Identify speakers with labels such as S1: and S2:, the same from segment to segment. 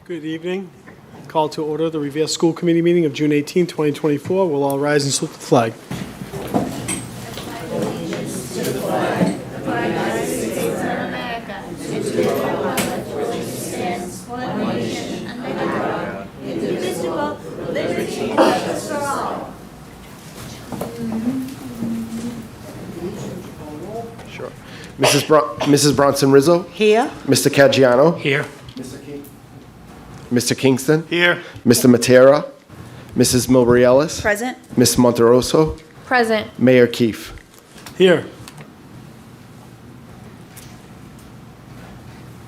S1: Good evening. Call to order the Revere School Committee meeting of June 18, 2024. We'll all rise and salute the flag.
S2: Sure. Mrs. Bronson Rizzo?
S3: Here.
S2: Mr. Caggiano?
S1: Here.
S2: Mr. Kingston?
S1: Here.
S2: Mr. Matera? Mrs. Milbury Ellis?
S3: Present.
S2: Ms. Monterosso?
S4: Present.
S2: Mayor Keefe?
S1: Here.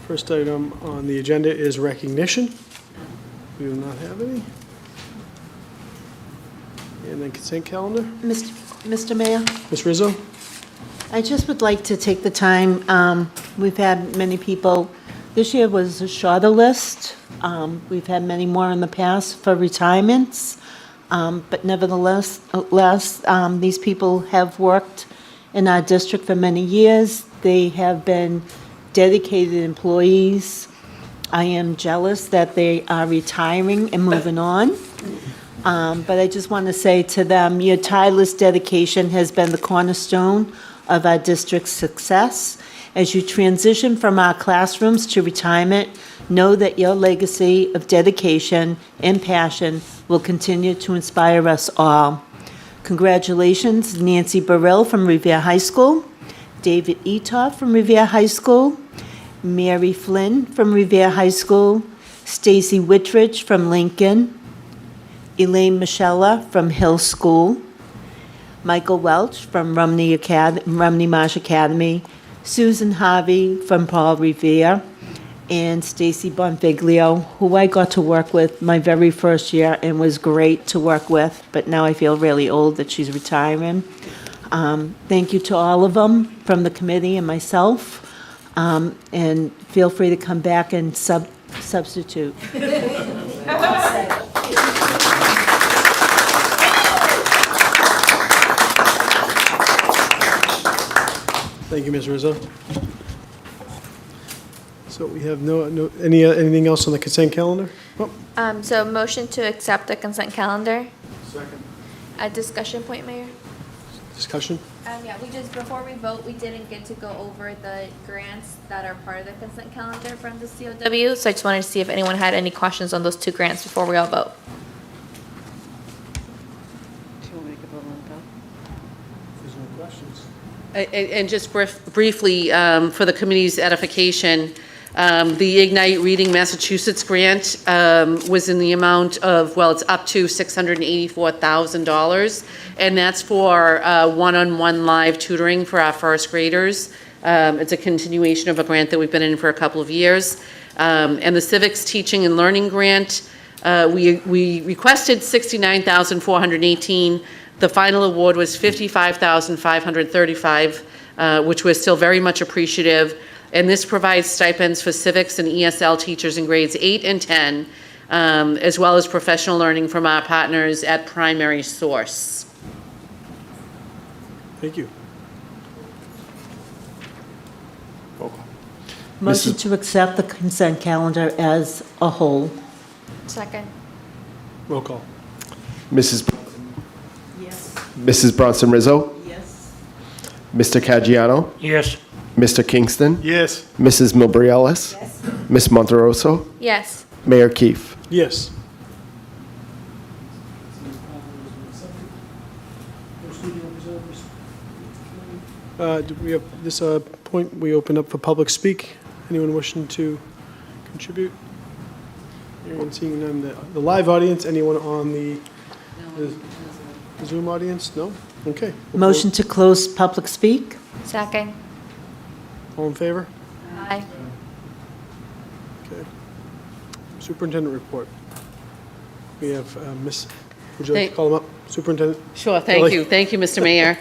S1: First item on the agenda is recognition. We do not have any. And then consent calendar.
S3: Mr. Mayor,
S1: Ms. Rizzo?
S3: I just would like to take the time, we've had many people, this year was a shorter list. We've had many more in the past for retirements, but nevertheless, these people have worked in our district for many years. They have been dedicated employees. I am jealous that they are retiring and moving on. But I just want to say to them, your tireless dedication has been the cornerstone of our district's success. As you transition from our classrooms to retirement, know that your legacy of dedication and passion will continue to inspire us all. Congratulations, Nancy Burrell from Revere High School, David Etoff from Revere High School, Mary Flynn from Revere High School, Stacy Wittridge from Lincoln, Elaine Michella from Hill School, Michael Welch from Rumney Marsh Academy, Susan Harvey from Paul Revere, and Stacy Bonfiglio, who I got to work with my very first year and was great to work with, but now I feel really old that she's retiring. Thank you to all of them from the committee and myself, and feel free to come back and substitute.
S1: Thank you, Ms. Rizzo. So we have anything else on the consent calendar? Oh,
S4: So motion to accept the consent calendar.
S1: second.
S4: A discussion point, Mayor?
S1: Discussion?
S4: Yeah, before we vote, we didn't get to go over the grants that are part of the consent calendar from the COW. So I just wanted to see if anyone had any questions on those two grants before we all vote.
S3: Do you want me to go on that?
S1: There's no questions.
S5: And just briefly, for the committee's edification, the Ignite Reading Massachusetts grant was in the amount of, well, it's up to $684,000, and that's for one-on-one live tutoring for our first graders. It's a continuation of a grant that we've been in for a couple of years. And the Civics Teaching and Learning Grant, we requested $69,418. The final award was $55,535, which we're still very much appreciative. And this provides stipends for civics and ESL teachers in grades 8 and 10, as well as professional learning from our partners at Primary Source.
S1: Thank you.
S3: Motion to accept the consent calendar as a whole.
S4: Second.
S1: Roll call.
S3: Yes.
S2: Mrs. Bronson Rizzo?
S3: Yes.
S2: Mr. Caggiano?
S1: Yes.
S2: Mr. Kingston?
S1: Yes.
S2: Mrs. Milbury Ellis?
S3: Yes.
S2: Ms. Monterosso?
S4: Yes.
S2: Mayor Keefe?
S1: Yes. Do we have this point we open up for public speak? Anyone wishing to contribute? Anyone seeing none? The live audience? Anyone on the Zoom audience? No? Okay.
S3: Motion to close public speak.
S4: Second.
S1: All in favor?
S4: Aye.
S1: Okay. Superintendent report. We have Miss, would you like to call them up? Superintendent?
S5: Sure, thank
S1: Kelly.
S5: you. Thank you, Mr. Mayor.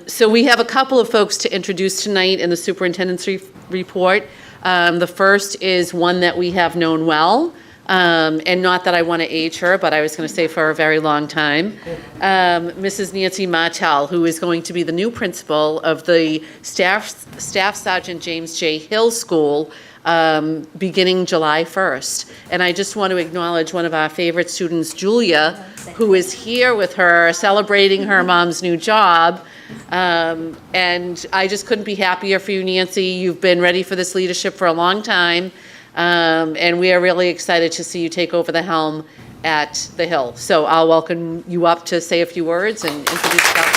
S5: So we have a couple of folks to introduce tonight in the superintendent's report. The first is one that we have known well, and not that I want to age her, but I was going to say for a very long time. Mrs. Nancy Martell, who is going to be the new principal of the Staff Sergeant James J. Hill School beginning July 1st. And I just want to acknowledge one of our favorite students, Julia, who is here with her celebrating her mom's new job. And I just couldn't be happier for you, Nancy. You've been ready for this leadership for a long time. And we are really excited to see you take over the helm at the Hill. So I'll welcome you up to say a few words and introduce yourself.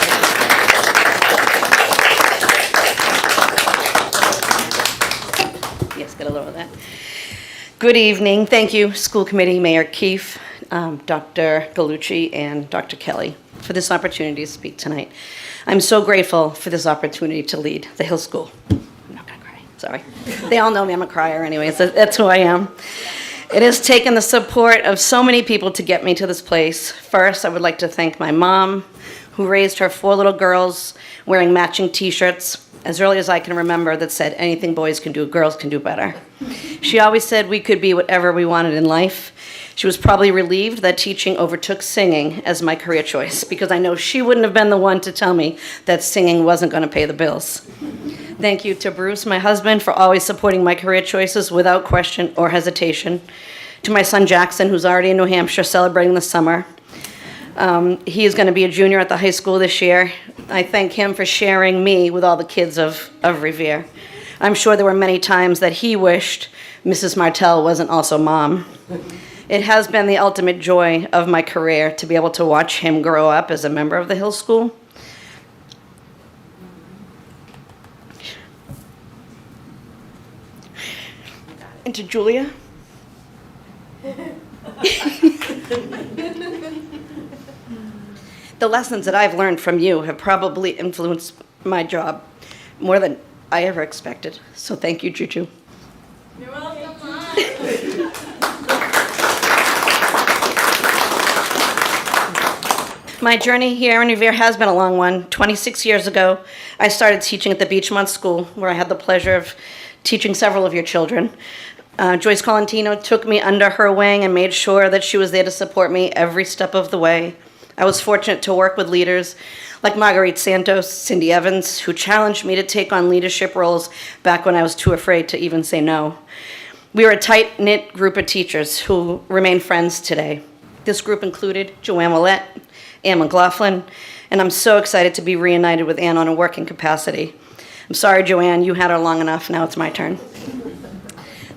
S6: Yes, get a little of that. Good evening. Thank you, School Committee, Mayor Keefe, Dr. Galucci, and Dr. Kelly for this opportunity to speak tonight. I'm so grateful for this opportunity to lead the Hill School. I'm not going to cry, sorry. They all know me, I'm a crier anyways, that's who I am. It has taken the support of so many people to get me to this place. First, I would like to thank my mom, who raised her 4 little girls wearing matching t-shirts as early as I can remember that said, anything boys can do, girls can do better. She always said we could be whatever we wanted in life. She was probably relieved that teaching overtook singing as my career choice, because I know she wouldn't have been the one to tell me that singing wasn't going to pay the bills. Thank you to Bruce, my husband, for always supporting my career choices without question or hesitation. To my son Jackson, who's already in New Hampshire celebrating the summer. He is going to be a junior at the high school this year. I thank him for sharing me with all the kids of Revere. I'm sure there were many times that he wished Mrs. Martell wasn't also mom. It has been the ultimate joy of my career to be able to watch him grow up as a member of the Hill School. And to Julia. The lessons that I've learned from you have probably influenced my job more than I ever expected. So thank you, Juju.
S4: You're welcome.
S6: My journey here in Revere has been a long one. 26 years ago, I started teaching at the Beechmont School, where I had the pleasure of teaching several of your children. Joyce Colantino took me under her wing and made sure that she was there to support me every step of the way. I was fortunate to work with leaders like Marguerite Santos, Cindy Evans, who challenged me to take on leadership roles back when I was too afraid to even say no. We were a tight-knit group of teachers who remain friends today. This group included Joanne Willett, Ann McLaughlin, and I'm so excited to be reunited with Ann on a working capacity. I'm sorry, Joanne, you had her long enough, now it's my turn.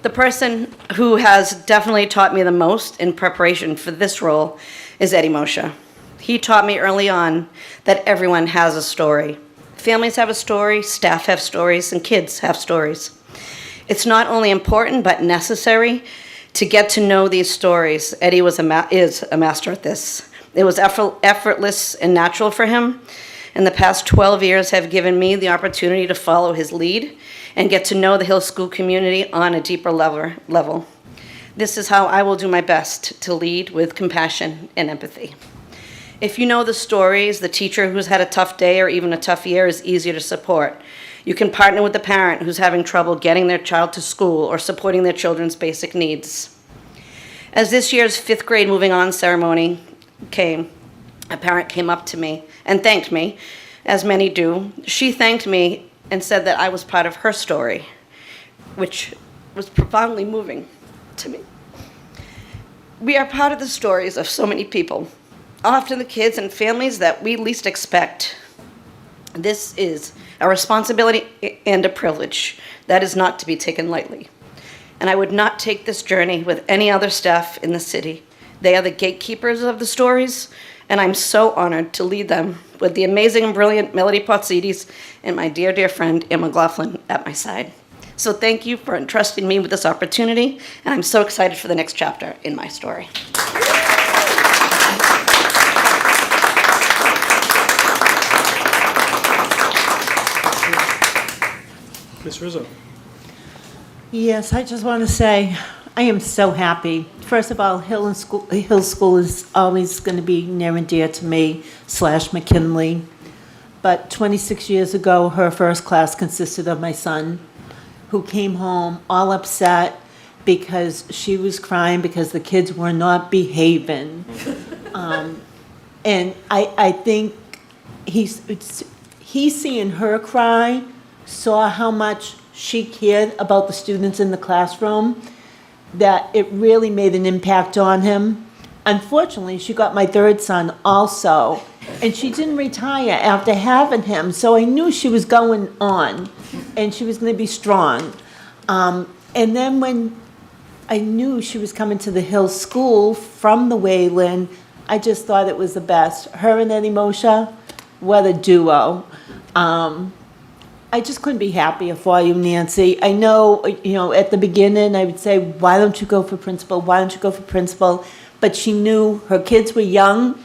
S6: The person who has definitely taught me the most in preparation for this role is Eddie Moshe. He taught me early on that everyone has a story. Families have a story, staff have stories, and kids have stories. It's not only important, but necessary to get to know these stories. Eddie is a master at this. It was effortless and natural for him. And the past 12 years have given me the opportunity to follow his lead and get to know the Hill School community on a deeper level. This is how I will do my best to lead with compassion and empathy. If you know the stories, the teacher who's had a tough day or even a tough year is easier to support. You can partner with the parent who's having trouble getting their child to school or supporting their children's basic needs. As this year's 5th grade moving on ceremony came, a parent came up to me and thanked me, as many do. She thanked me and said that I was part of her story, which was profoundly moving to me. We are part of the stories of so many people, often the kids and families that we least expect. This is a responsibility and a privilege that is not to be taken lightly. And I would not take this journey with any other staff in the city. They are the gatekeepers of the stories, and I'm so honored to lead them with the amazing and brilliant Melody Potsidis and my dear, dear friend, Ann McLaughlin, at my side. So thank you for entrusting me with this opportunity, and I'm so excited for the next chapter in my story.
S1: Ms. Rizzo.
S3: Yes, I just want to say, I am so happy. First of all, Hill School is always going to be near and dear to me, / McKinley. But 26 years ago, her first class consisted of my son, who came home all upset because she was crying because the kids were not behaving. And I think he's seeing her cry, saw how much she cared about the students in the classroom, that it really made an impact on him. Unfortunately, she got my third son also, and she didn't retire after having him, so I knew she was going on, and she was going to be strong. And then when I knew she was coming to the Hill School from the Wayland, I just thought it was the best. Her and Eddie Moshe, what a duo. I just couldn't be happier for you, Nancy. I know, at the beginning, I would say, why don't you go for principal? Why don't you go for principal? But she knew her kids were young,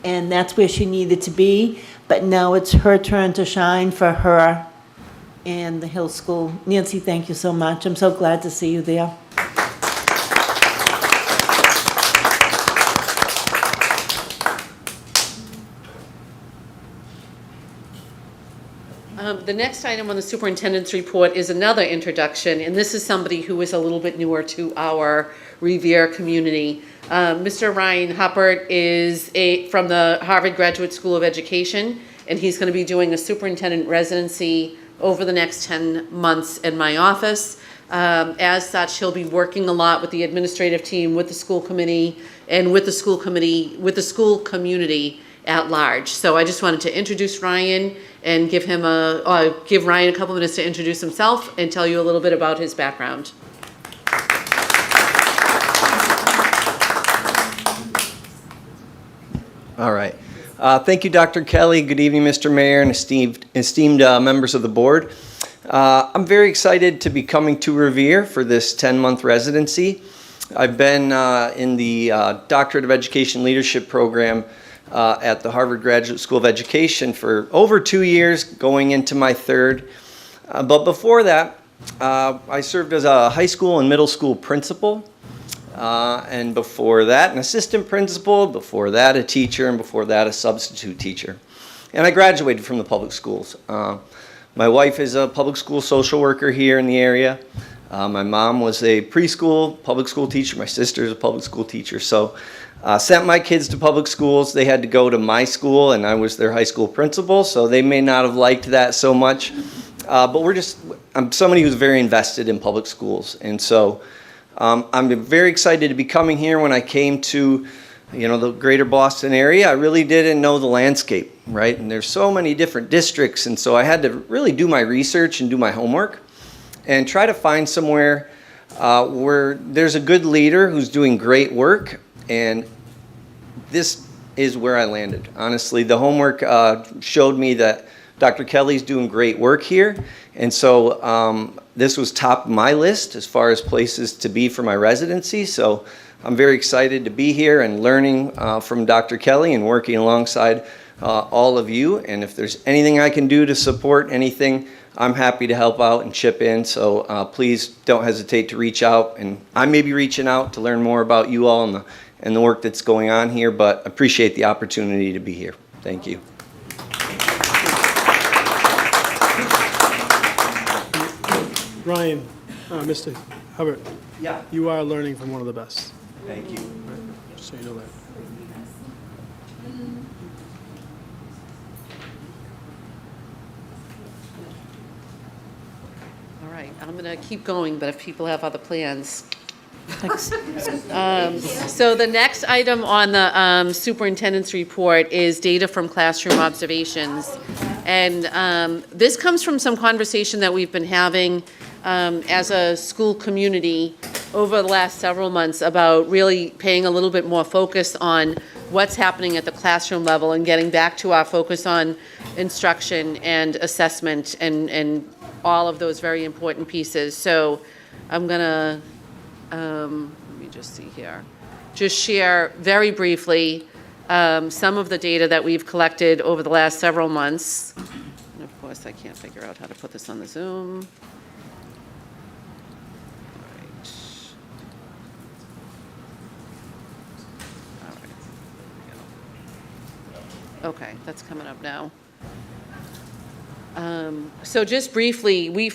S3: and that's where she needed to be. But now it's her turn to shine for her and the Hill School. Nancy, thank you so much. I'm so glad to see you there.
S5: The next item on the superintendent's report is another introduction, and this is somebody who is a little bit newer to our Revere community. Mr. Ryan Huppert is from the Harvard Graduate School of Education, and he's going to be doing a superintendent residency over the next 10 months in my office. As such, he'll be working a lot with the administrative team, with the school committee, and with the school community at large. So I just wanted to introduce Ryan and give Ryan a couple minutes to introduce himself and tell you a little bit about his background.
S7: All right. Thank you, Dr. Kelly. Good evening, Mr. Mayor and esteemed members of the board. I'm very excited to be coming to Revere for this 10-month residency. I've been in the Doctorate of Education Leadership program at the Harvard Graduate School of Education for over 2 years, going into my third. But before that, I served as a high school and middle school principal. And before that, an assistant principal, before that, a teacher, and before that, a substitute teacher. And I graduated from the public schools. My wife is a public school social worker here in the area. My mom was a preschool public school teacher. My sister is a public school teacher. So sent my kids to public schools. They had to go to my school, and I was their high school principal, so they may not have liked that so much. But I'm somebody who's very invested in public schools. And so I'm very excited to be coming here. When I came to, the greater Boston area, I really didn't know the landscape, right? And there's so many different districts, and so I had to really do my research and do my homework and try to find somewhere where there's a good leader who's doing great work, and this is where I landed. Honestly, the homework showed me that Dr. Kelly's doing great work here, and so this was top of my list as far as places to be for my residency. So I'm very excited to be here and learning from Dr. Kelly and working alongside all of you. And if there's anything I can do to support anything, I'm happy to help out and chip in. So please don't hesitate to reach out. And I may be reaching out to learn more about you all and the work that's going on here, but appreciate the opportunity to be here. Thank you.
S1: Ryan, Mr. Hubbard,
S7: Yeah.
S1: you are learning from one of the best,
S7: Thank you.
S1: just so you know that.
S5: All right, I'm going to keep going, but if people have other plans. So the next item on the superintendent's report is data from classroom observations. And this comes from some conversation that we've been having as a school community over the last several months about really paying a little bit more focus on what's happening at the classroom level and getting back to our focus on instruction and assessment and all of those very important pieces. So I'm gonna, let me just see here, just share very briefly some of the data that we've collected over the last several months. And of course, I can't figure out how to put this on the Zoom. Okay, that's coming up now. So just briefly, we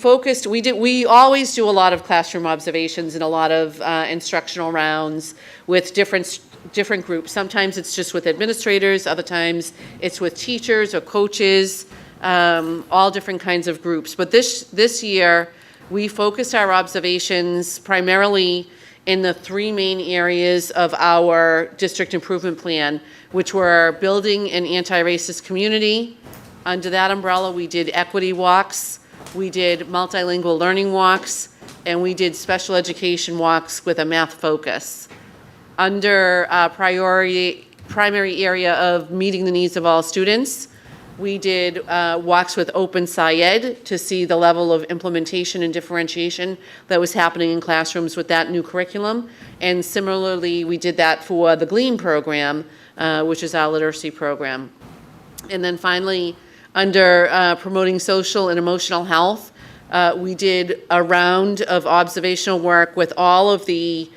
S5: always do a lot of classroom observations and a lot of instructional rounds with different groups. Sometimes it's just with administrators, other times it's with teachers or coaches, all different kinds of groups. But this year, We focused our observations primarily in the three main areas of our district improvement plan, which were building an anti-racist community. Under that umbrella, we did equity walks, we did multilingual learning walks, and we did special education walks with a math focus. Under primary area of meeting the needs of all students, we did walks with Open SciEd to see the level of implementation and differentiation that was happening in classrooms with that new curriculum. And similarly, we did that for the GLEAN program, which is our literacy program. And then finally, under promoting social and emotional health, we did a round of observational work with all of the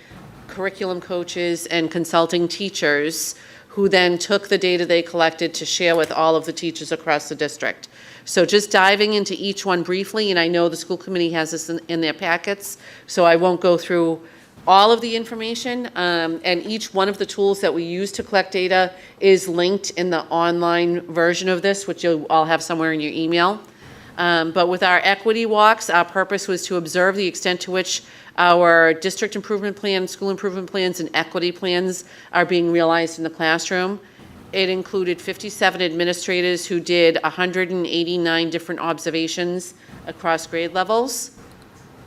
S5: curriculum coaches and consulting teachers who then took the data they collected to share with all of the teachers across the district. So just diving into each one briefly, and I know the school committee has this in their packets, so I won't go through all of the information, and each one of the tools that we use to collect data is linked in the online version of this, which you'll all have somewhere in your email. But with our equity walks, our purpose was to observe the extent to which our district improvement plan, school improvement plans, and equity plans are being realized in the classroom. It included 57 administrators who did 189 different observations across grade levels.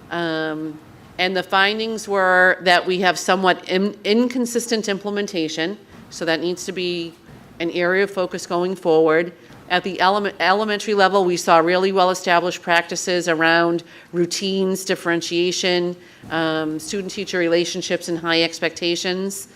S5: And the findings were that we have somewhat inconsistent implementation, so that needs to be an area of focus going forward. At the elementary level, we saw really well-established practices around routines, differentiation, student-teacher relationships, and high expectations.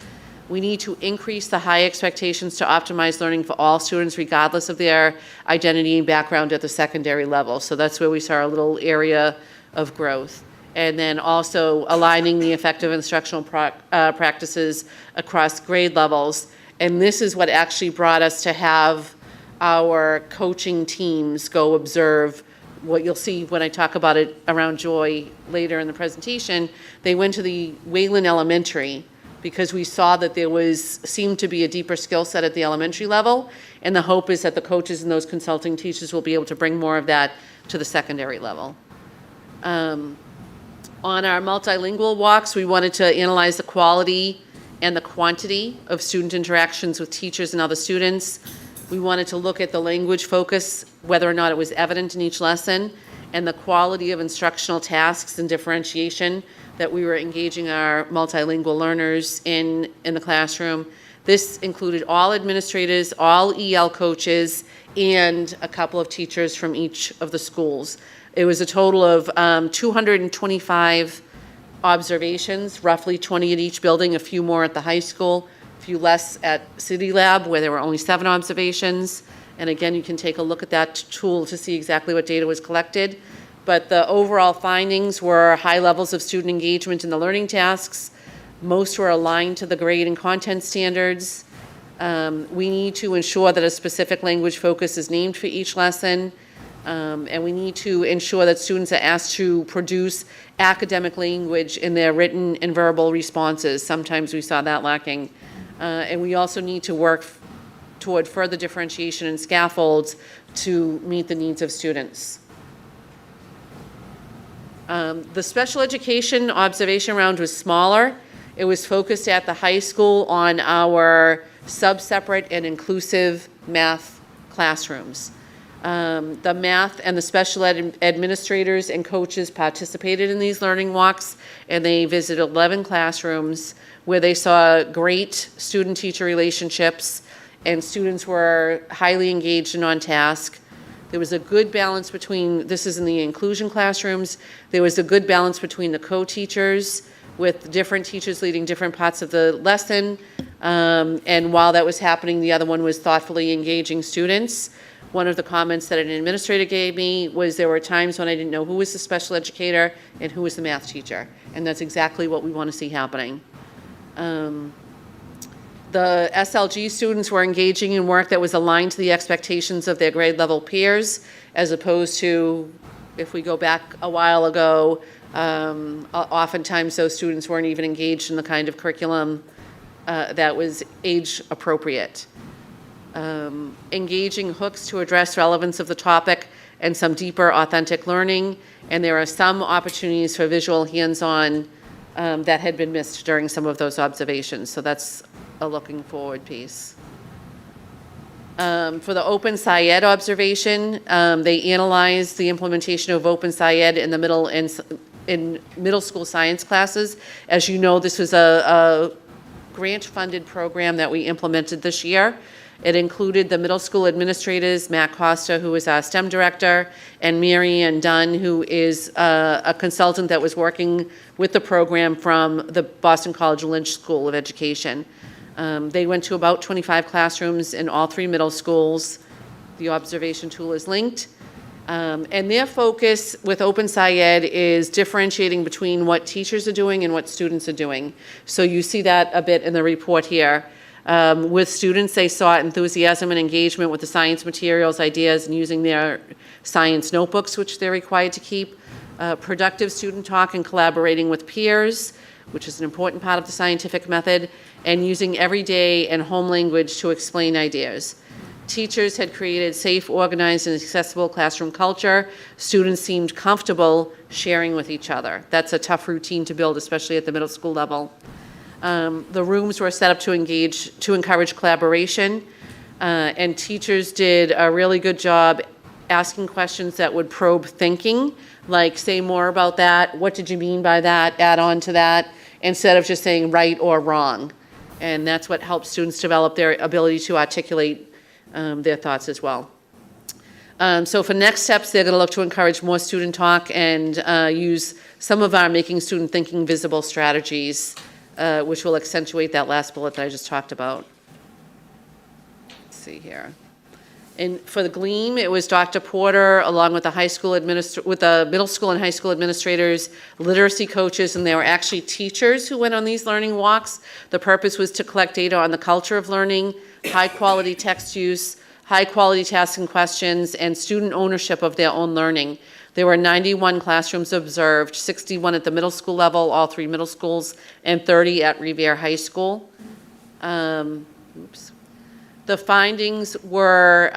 S5: We need to increase the high expectations to optimize learning for all students, regardless of their identity and background at the secondary level. So that's where we saw a little area of growth. And then also aligning the effective instructional practices across grade levels. And this is what actually brought us to have our coaching teams go observe what you'll see when I talk about it around Joy later in the presentation. They went to the Wayland Elementary because we saw that there seemed to be a deeper skill set at the elementary level, and the hope is that the coaches and those consulting teachers will be able to bring more of that to the secondary level. On our multilingual walks, we wanted to analyze the quality and the quantity of student interactions with teachers and other students. We wanted to look at the language focus, whether or not it was evident in each lesson, and the quality of instructional tasks and differentiation that we were engaging our multilingual learners in the classroom. This included all administrators, all EL coaches, and a couple of teachers from each of the schools. It was a total of 225 observations, roughly 20 at each building, a few more at the high school, a few less at City Lab, where there were only 7 observations. And again, you can take a look at that tool to see exactly what data was collected. But the overall findings were high levels of student engagement in the learning tasks. Most were aligned to the grade and content standards. We need to ensure that a specific language focus is named for each lesson. And we need to ensure that students are asked to produce academic language in their written and verbal responses. Sometimes we saw that lacking. And we also need to work toward further differentiation and scaffolds to meet the needs of students. The special education observation round was smaller. It was focused at the high school on our sub-separate and inclusive math classrooms. The math and the special ed administrators and coaches participated in these learning walks, and they visited 11 classrooms where they saw great student-teacher relationships, and students were highly engaged and on task. There was a good balance between, this is in the inclusion classrooms, there was a good balance between the co-teachers with different teachers leading different parts of the lesson. And while that was happening, the other one was thoughtfully engaging students. One of the comments that an administrator gave me was there were times when I didn't know who was the special educator and who was the math teacher. And that's exactly what we want to see happening. The SLG students were engaging in work that was aligned to the expectations of their grade level peers, as opposed to, if we go back a while ago, oftentimes those students weren't even engaged in the kind of curriculum that was age appropriate. Engaging hooks to address relevance of the topic and some deeper authentic learning. And there are some opportunities for visual hands-on that had been missed during some of those observations. So that's a looking forward piece. For the Open SciEd observation, they analyzed the implementation of Open SciEd in the middle school science classes. As you know, this was a grant-funded program that we implemented this year. It included the middle school administrators, Matt Costa, who is our STEM director, and Mary Ann Dunn, who is a consultant that was working with the program from the Boston College Lynch School of Education. They went to about 25 classrooms in all 3 middle schools. The observation tool is linked. And their focus with Open SciEd is differentiating between what teachers are doing and what students are doing. So you see that a bit in the report here. With students, they saw enthusiasm and engagement with the science materials, ideas, and using their science notebooks, which they're required to keep. Productive student talk and collaborating with peers, which is an important part of the scientific method, and using everyday and home language to explain ideas. Teachers had created safe, organized, and accessible classroom culture. Students seemed comfortable sharing with each other. That's a tough routine to build, especially at the middle school level. The rooms were set up to encourage collaboration, and teachers did a really good job asking questions that would probe thinking, like say more about that, what did you mean by that, add on to that, instead of just saying right or wrong. And that's what helps students develop their ability to articulate their thoughts as well. So for next steps, they're going to look to encourage more student talk and use some of our making student thinking visible strategies, which will accentuate that last bullet that I just talked about. Let's see here. And for the GLEAM, it was Dr. Porter, along with the middle school and high school administrators, literacy coaches, and there were actually teachers who went on these learning walks. The purpose was to collect data on the culture of learning, high-quality text use, high-quality tasks and questions, and student ownership of their own learning. There were 91 classrooms observed, 61 at the middle school level, all 3 middle schools, and 30 at Revere High School. The findings were,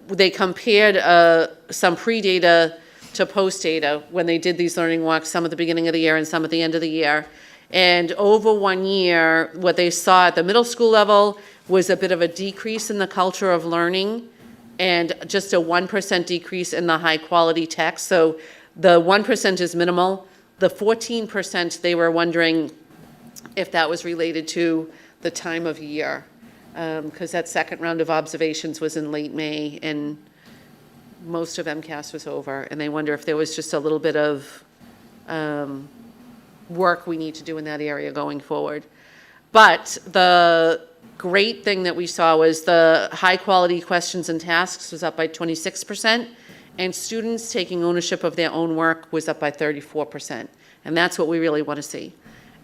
S5: they compared some pre-data to post-data when they did these learning walks, some at the beginning of the year and some at the end of the year. And over 1 year, what they saw at the middle school level was a bit of a decrease in the culture of learning and just a 1% decrease in the high-quality text. So the 1% is minimal. The 14%, they were wondering if that was related to the time of year. Because that second round of observations was in late May and most of MCAS was over, and they wonder if there was just a little bit of work we need to do in that area going forward. But the great thing that we saw was the high quality questions and tasks was up by 26%, and students taking ownership of their own work was up by 34%. And that's what we really want to see.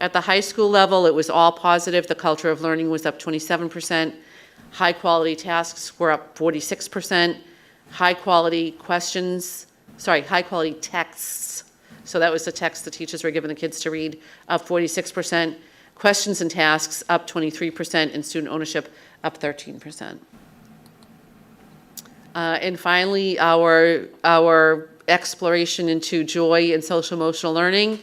S5: At the high school level, it was all positive. The culture of learning was up 27%. High quality tasks were up 46%. High quality texts. So that was the text the teachers were giving the kids to read, up 46%. Questions and tasks up 23%, and student ownership up 13%. And finally, our exploration into joy and social emotional learning.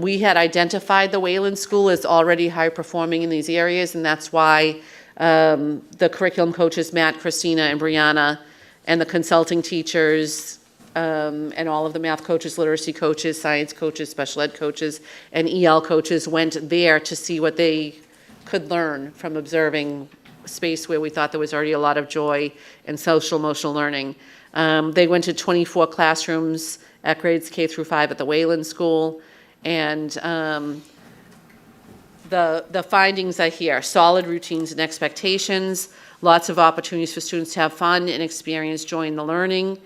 S5: We had identified the Wayland School as already high performing in these areas, and that's why the curriculum coaches, Matt, Christina, and Brianna, and the consulting teachers, and all of the math coaches, literacy coaches, science coaches, special ed coaches, and EL coaches went there to see what they could learn from observing a space where we thought there was already a lot of joy and social emotional learning. They went to 24 classrooms at grades K through 5 at the Wayland School. And the findings are here: solid routines and expectations, lots of opportunities for students to have fun and experience joy in the learning.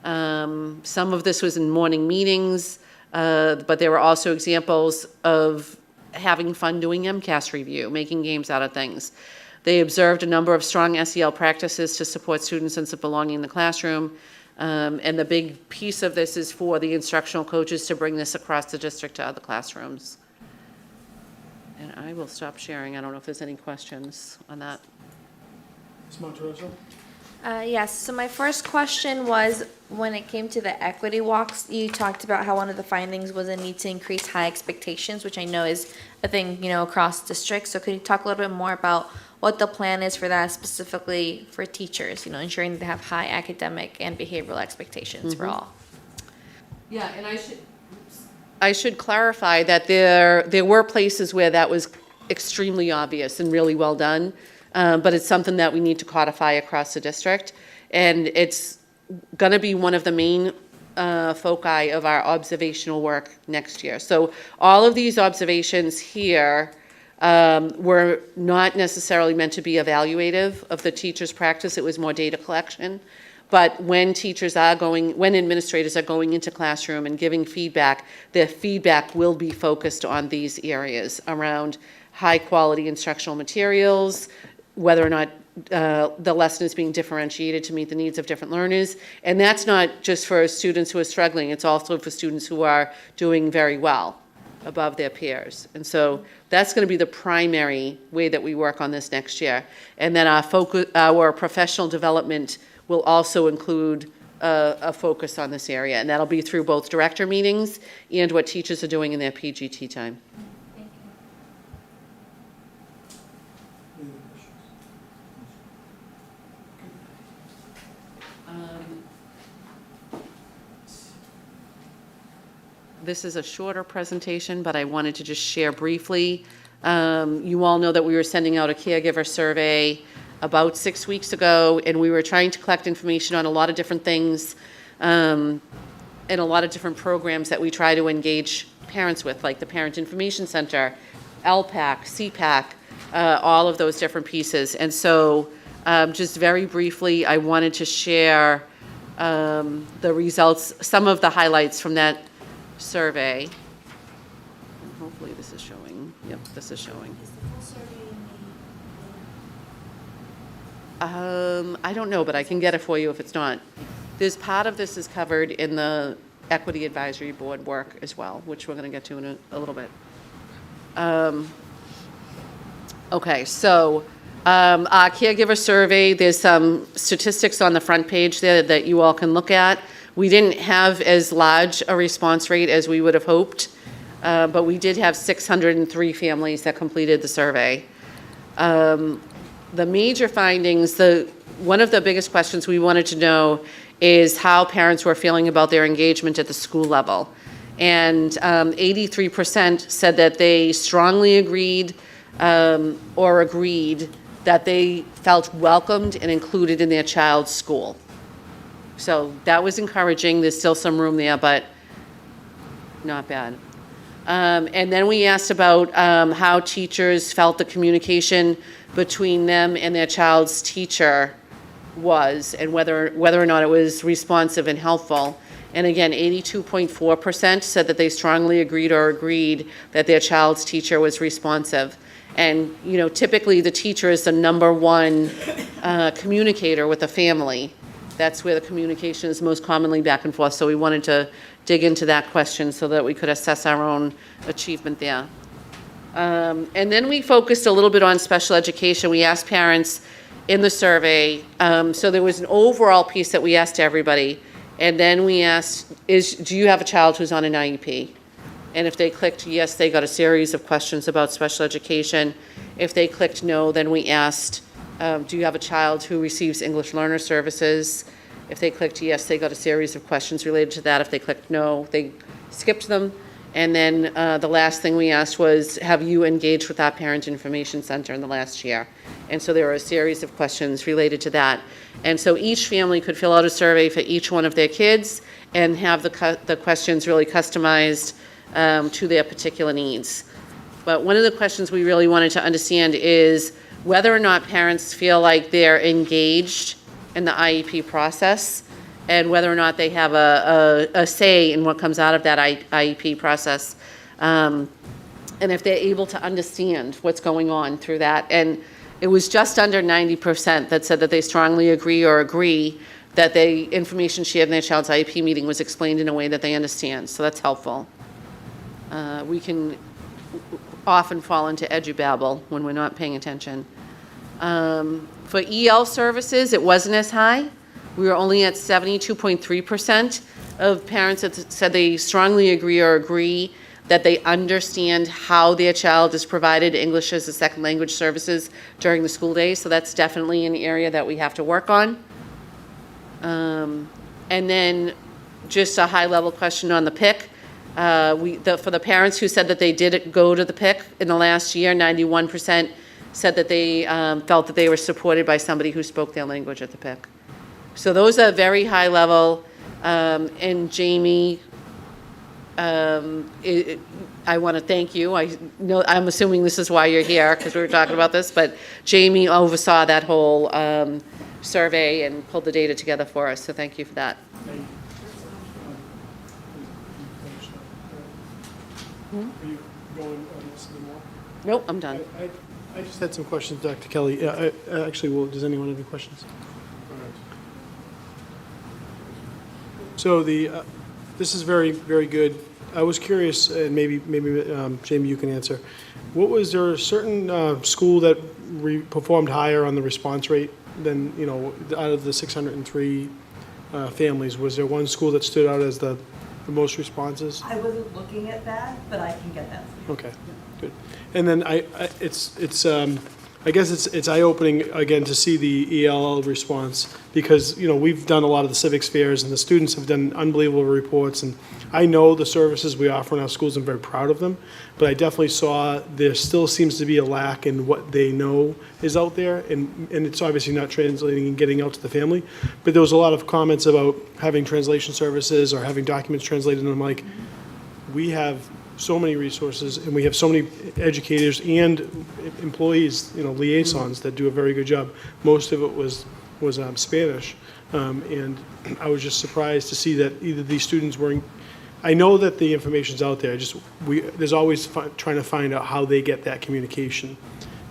S5: Some of this was in morning meetings, but there were also examples of having fun doing MCAS review, making games out of things. They observed a number of strong SEL practices to support students' sense of belonging in the classroom. And the big piece of this is for the instructional coaches to bring this across the district to other classrooms. And I will stop sharing. I don't know if there's any questions on that.
S1: Ms. Monterosso?
S4: Yes, so my first question was, when it came to the equity walks, you talked about how one of the findings was a need to increase high expectations, which I know is a thing, across districts. So could you talk a little bit more about what the plan is for that, specifically for teachers, ensuring that they have high academic and behavioral expectations for all?
S5: Yeah, and I should clarify that there were places where that was extremely obvious and really well done, but it's something that we need to codify across the district, and it's going to be one of the main foci of our observational work next year. So all of these observations here were not necessarily meant to be evaluative of the teacher's practice. It was more data collection. But when administrators are going into classroom and giving feedback, their feedback will be focused on these areas around high-quality instructional materials, whether or not the lesson is being differentiated to meet the needs of different learners. And that's not just for students who are struggling, it's also for students who are doing very well above their peers. And so that's going to be the primary way that we work on this next year. And then our professional development will also include a focus on this area, and that'll be through both director meetings and what teachers are doing in their PGT time. This is a shorter presentation, but I wanted to just share briefly. You all know that we were sending out a caregiver survey about 6 weeks ago, and we were trying to collect information on a lot of different things and a lot of different programs that we try to engage parents with, like the Parent Information Center, LPAC, CPAC, all of those different pieces. And so just very briefly, I wanted to share the results, some of the highlights from that survey. And hopefully this is showing. Yep, this is showing. I don't know, but I can get it for you if it's not. There's part of this is covered in the Equity Advisory Board work as well, which we're going to get to in a little bit. Okay, so our caregiver survey, there's some statistics on the front page there that you all can look at. We didn't have as large a response rate as we would have hoped, but we did have 603 families that completed the survey. The major findings, one of the biggest questions we wanted to know is how parents were feeling about their engagement at the school level. And 83% said that they strongly agreed or agreed that they felt welcomed and included in their child's school. So that was encouraging. There's still some room there, but not bad. And then we asked about how teachers felt the communication between them and their child's teacher was, and whether or not it was responsive and helpful. And again, 82.4% said that they strongly agreed or agreed that their child's teacher was responsive. And typically the teacher is the number one communicator with the family. That's where the communication is most commonly back and forth. So we wanted to dig into that question so that we could assess our own achievement there. And then we focused a little bit on special education. We asked parents in the survey. So there was an overall piece that we asked everybody. And then we asked, do you have a child who's on an IEP? And if they clicked yes, they got a series of questions about special education. If they clicked no, then we asked, do you have a child who receives English learner services? If they clicked yes, they got a series of questions related to that. If they clicked no, they skipped them. And then the last thing we asked was, have you engaged with our Parent Information Center in the last year? And so there were a series of questions related to that. And so each family could fill out a survey for each one of their kids and have the questions really customized to their particular needs. But one of the questions we really wanted to understand is whether or not parents feel like they're engaged in the IEP process, and whether or not they have a say in what comes out of that IEP process, and if they're able to understand what's going on through that. And it was just under 90% that said that they strongly agree or agree that the information shared in their child's IEP meeting was explained in a way that they understand, so that's helpful. We can often fall into edubabble when we're not paying attention. For EL services, it wasn't as high. We were only at 72.3% of parents that said they strongly agree that they understand how their child is provided English as a second language services during the school day. So that's definitely an area that we have to work on. And then just a high-level question on the PIC. For the parents who said that they did go to the PIC in the last year, 91% said that they felt that they were supported by somebody who spoke their language at the PIC. So those are very high level. And Jamie, I want to thank you. I'm assuming this is why you're here, because we were talking about this, but Jamie oversaw that whole survey and pulled the data together for us, so thank you for that.
S1: Are you going some more?
S5: Nope, I'm done.
S1: I just had some questions, Dr. Kelly. Actually, well, does anyone have any questions? So this is very, very good. I was curious, and maybe Jamie, you can answer. Was there a certain school that performed higher on the response rate than, out of the 603 families? Was there one school that stood out as the most responses?
S8: I wasn't looking at that, but I can get that for you.
S1: Okay, good. And then I guess it's eye-opening again to see the ELL response, because we've done a lot of the civics fairs and the students have done unbelievable reports, and I know the services we offer in our schools. I'm very proud of them, but I definitely saw there still seems to be a lack in what they know is out there, and it's obviously not translating and getting out to the family. But there was a lot of comments about having translation services or having documents translated, and I'm like, we have so many resources, and we have so many educators and employees, liaisons that do a very good job. Most of it was Spanish, and I was just surprised to see that either these students weren't. I know that the information's out there. There's always trying to find out how they get that communication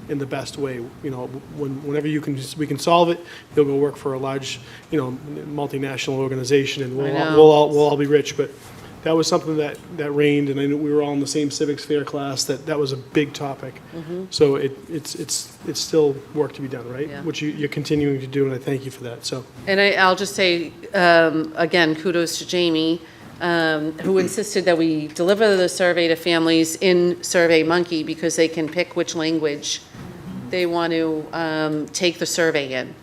S1: in the best way. Whenever we can solve it, they'll go work for a large, multinational organization, and we'll all be rich. But that was something that reigned, and I knew we were all in the same civics fair class, that was a big topic.
S5: Mm-hmm.
S1: So it's still work to be done, right?
S5: Yeah.
S1: Which you're continuing to do, and I thank you for that. So,
S5: And I'll just say, again, kudos to Jamie, who insisted that we deliver the survey to families in SurveyMonkey, because they can pick which language they want to take the survey in.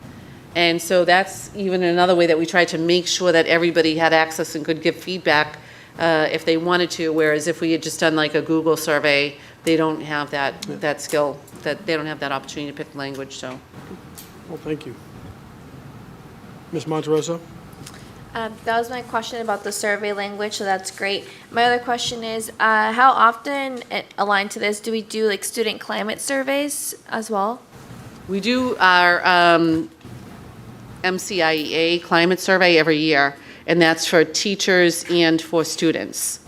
S5: And so that's even another way that we try to make sure that everybody had access and could give feedback if they wanted to, whereas if we had just done like a Google survey, they don't have that skill, that they don't have that opportunity to pick the language, so.
S1: well, thank you. Ms. Monterosso?
S4: That was my question about the survey language, so that's great. My other question is, how often, aligned to this, do we do like student climate surveys as well?
S5: We do our MCIEA climate survey every year, and that's for teachers and for students.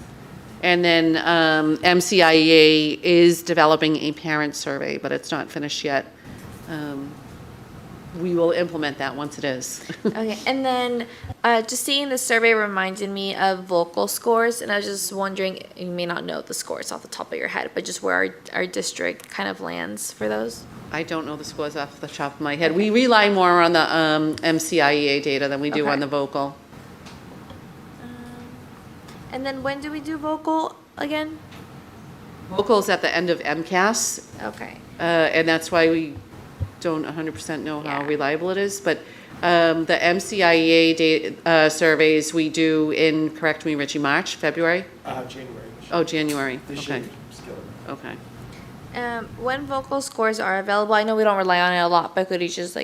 S5: And then MCIEA is developing a parent survey, but it's not finished yet. We will implement that once it is.
S4: Okay, and then just seeing the survey reminded me of vocal scores, and I was just wondering, you may not know the scores off the top of your head, but just where our district kind of lands for those?
S5: I don't know the scores off the top of my head. We rely more on the MCIEA data than we do
S4: Okay.
S5: on the vocal.
S4: And then when do we do vocal again?
S5: Vocal's at the end of MCAS,
S4: Okay.
S5: and that's why we don't 100% know how
S4: Yeah.
S5: reliable it is. But the MCIEA surveys we do in, correct me, Richie, March, February?
S2: January.
S5: Oh, January,
S2: This
S5: okay,
S2: year, still.
S5: okay.
S4: When vocal scores are available, I know we don't rely on it a lot, but could you just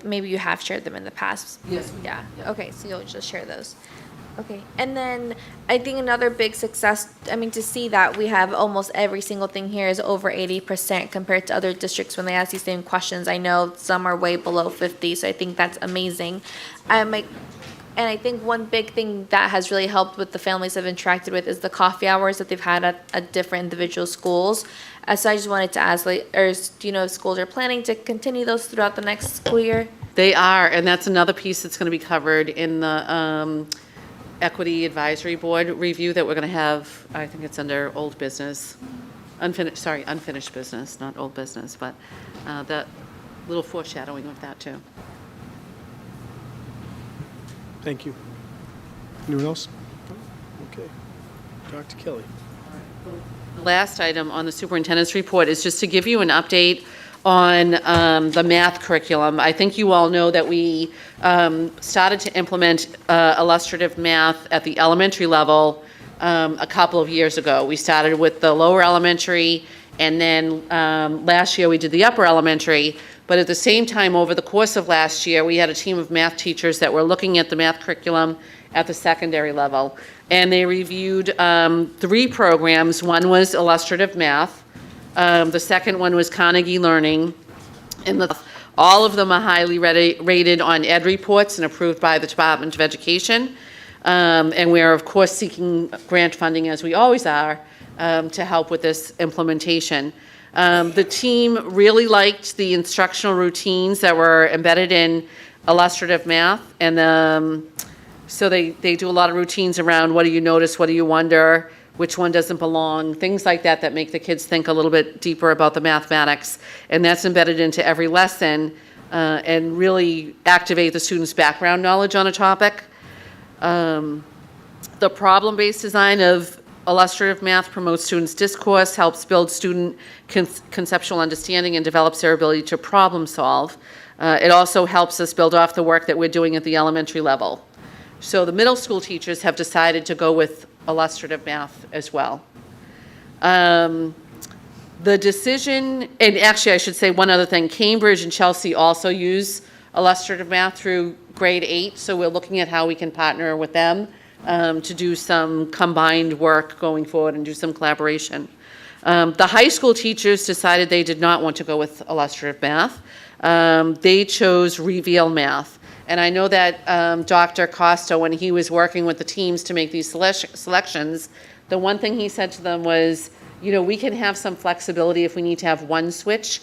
S4: maybe you have shared them in the past?
S5: Yes.
S4: Yeah, okay, so you'll just share those. Okay, and then I think another big success, to see that we have almost every single thing here is over 80% compared to other districts when they ask these same questions. I know some are way below 50, so I think that's amazing. And I think one big thing that has really helped with the families I've interacted with is the coffee hours that they've had at different individual schools. So I just wanted to ask, do you know if schools are planning to continue those throughout the next school year?
S5: They are, and that's another piece that's going to be covered in the Equity Advisory Board review that we're going to have. I think it's under old business, unfinished business, not old business, but little foreshadowing of that, too.
S1: Thank you. Anyone else? Okay. Dr. Kelly.
S5: The last item on the superintendent's report is just to give you an update on the math curriculum. I think you all know that we started to implement illustrative math at the elementary level a couple of years ago. We started with the lower elementary, and then last year we did the upper elementary. But at the same time, over the course of last year, we had a team of math teachers that were looking at the math curriculum at the secondary level. And they reviewed 3 programs. One was illustrative math. The second one was Carnegie Learning. And all of them are highly rated on ed reports and approved by the Department of Education. And we are, of course, seeking grant funding, as we always are, to help with this implementation. The team really liked the instructional routines that were embedded in illustrative math. And so they do a lot of routines around what do you notice, what do you wonder, which one doesn't belong, things like that that make the kids think a little bit deeper about the mathematics. And that's embedded into every lesson and really activate the students' background knowledge on a topic. The problem-based design of illustrative math promotes students' discourse, helps build student conceptual understanding, and develops their ability to problem solve. It also helps us build off the work that we're doing at the elementary level. So the middle school teachers have decided to go with illustrative math as well. The decision, and actually I should say one other thing, Cambridge and Chelsea also use illustrative math through grade 8, so we're looking at how we can partner with them to do some combined work going forward and do some collaboration. The high school teachers decided they did not want to go with illustrative math. They chose Revere math. And I know that Dr. Costa, when he was working with the teams to make these selections, the one thing he said to them was, you know, we can have some flexibility if we need to have one switch,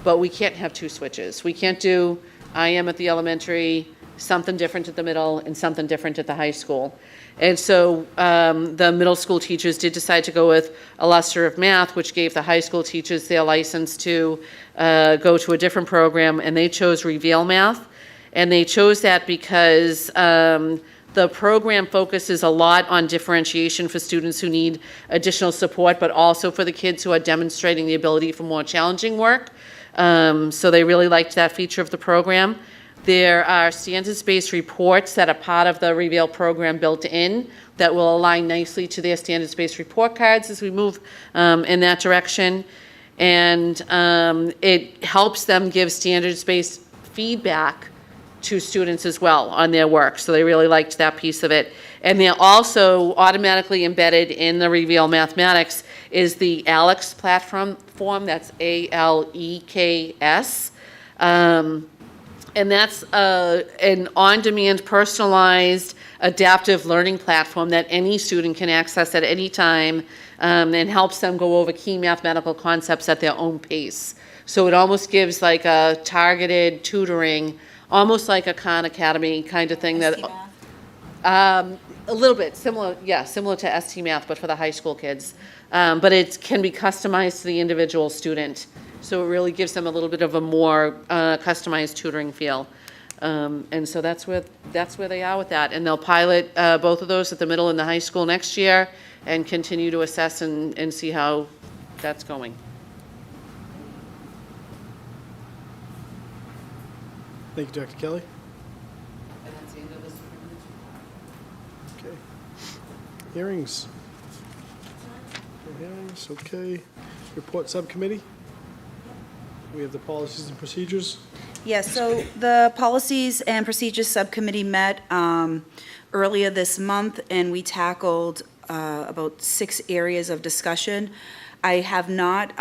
S5: but we can't have 2 switches. We can't do IM at the elementary, something different at the middle, and something different at the high school. And so the middle school teachers did decide to go with illustrative math, which gave the high school teachers their license to go to a different program, and they chose Revere math. And they chose that because the program focuses a lot on differentiation for students who need additional support, but also for the kids who are demonstrating the ability for more challenging work. So they really liked that feature of the program. There are standards-based reports that are part of the Revere program built in that will align nicely to their standards-based report cards as we move in that direction. And it helps them give standards-based feedback to students as well on their work. So they really liked that piece of it. And they're also automatically embedded in the Revere Mathematics is the ALEKS platform, that's ALEKS. And that's an on-demand, personalized, adaptive learning platform that any student can access at any time and helps them go over key mathematical concepts at their own pace. So it almost gives like a targeted tutoring, almost like a Khan Academy kind of thing. A little bit similar, yeah, similar to ST Math, but for the high school kids. But it can be customized to the individual student. So it really gives them a little bit of a more customized tutoring feel. And so that's where they are with that. And they'll pilot both of those at the middle and the high school next year and continue to assess and see how that's going.
S1: Thank you, Dr. Kelly.
S5: And that's the end of this.
S1: Okay. Hearings. No hearings, okay. Report subcommittee. We have the policies and procedures.
S8: Yes, so the Policies and Procedures Subcommittee met earlier this month, and we tackled about 6 areas of discussion. I have not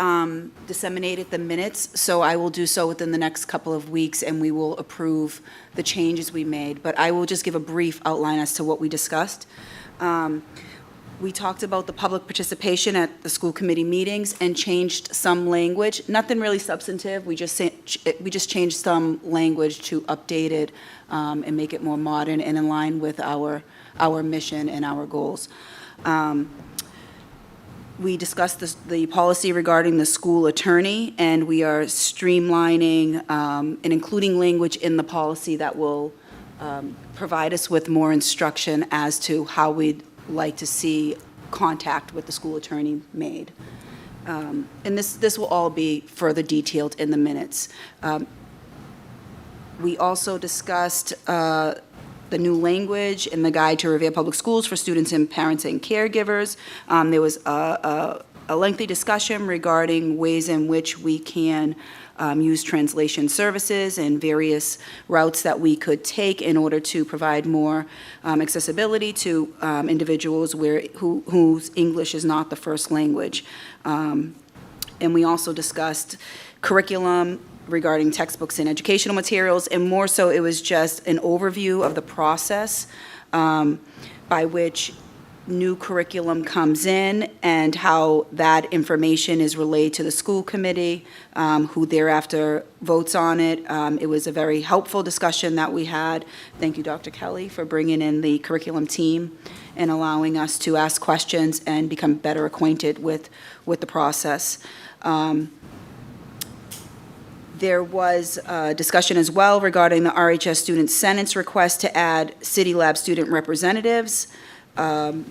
S8: disseminated the minutes, so I will do so within the next couple of weeks, and we will approve the changes we made. But I will just give a brief outline as to what we discussed. We talked about the public participation at the school committee meetings and changed some language. Nothing really substantive. We just changed some language to update it and make it more modern and in line with our mission and our goals. we discussed the policy regarding the school attorney, and we are streamlining and including language in the policy that will provide us with more instruction as to how we'd like to see contact with the school attorney made. And this will all be further detailed in the minutes. We also discussed the new language in the Guide to Revere Public Schools for students and parents and caregivers. There was a lengthy discussion regarding ways in which we can use translation services and various routes that we could take in order to provide more accessibility to individuals whose English is not the first language. And we also discussed curriculum regarding textbooks and educational materials, and more so it was just an overview of the process by which new curriculum comes in and how that information is relayed to the school committee, who thereafter votes on it. It was a very helpful discussion that we had. Thank you, Dr. Kelly, for bringing in the curriculum team and allowing us to ask questions and become better acquainted with the process. There was a discussion as well regarding the RHS Student Senate's request to add City Lab student representatives. And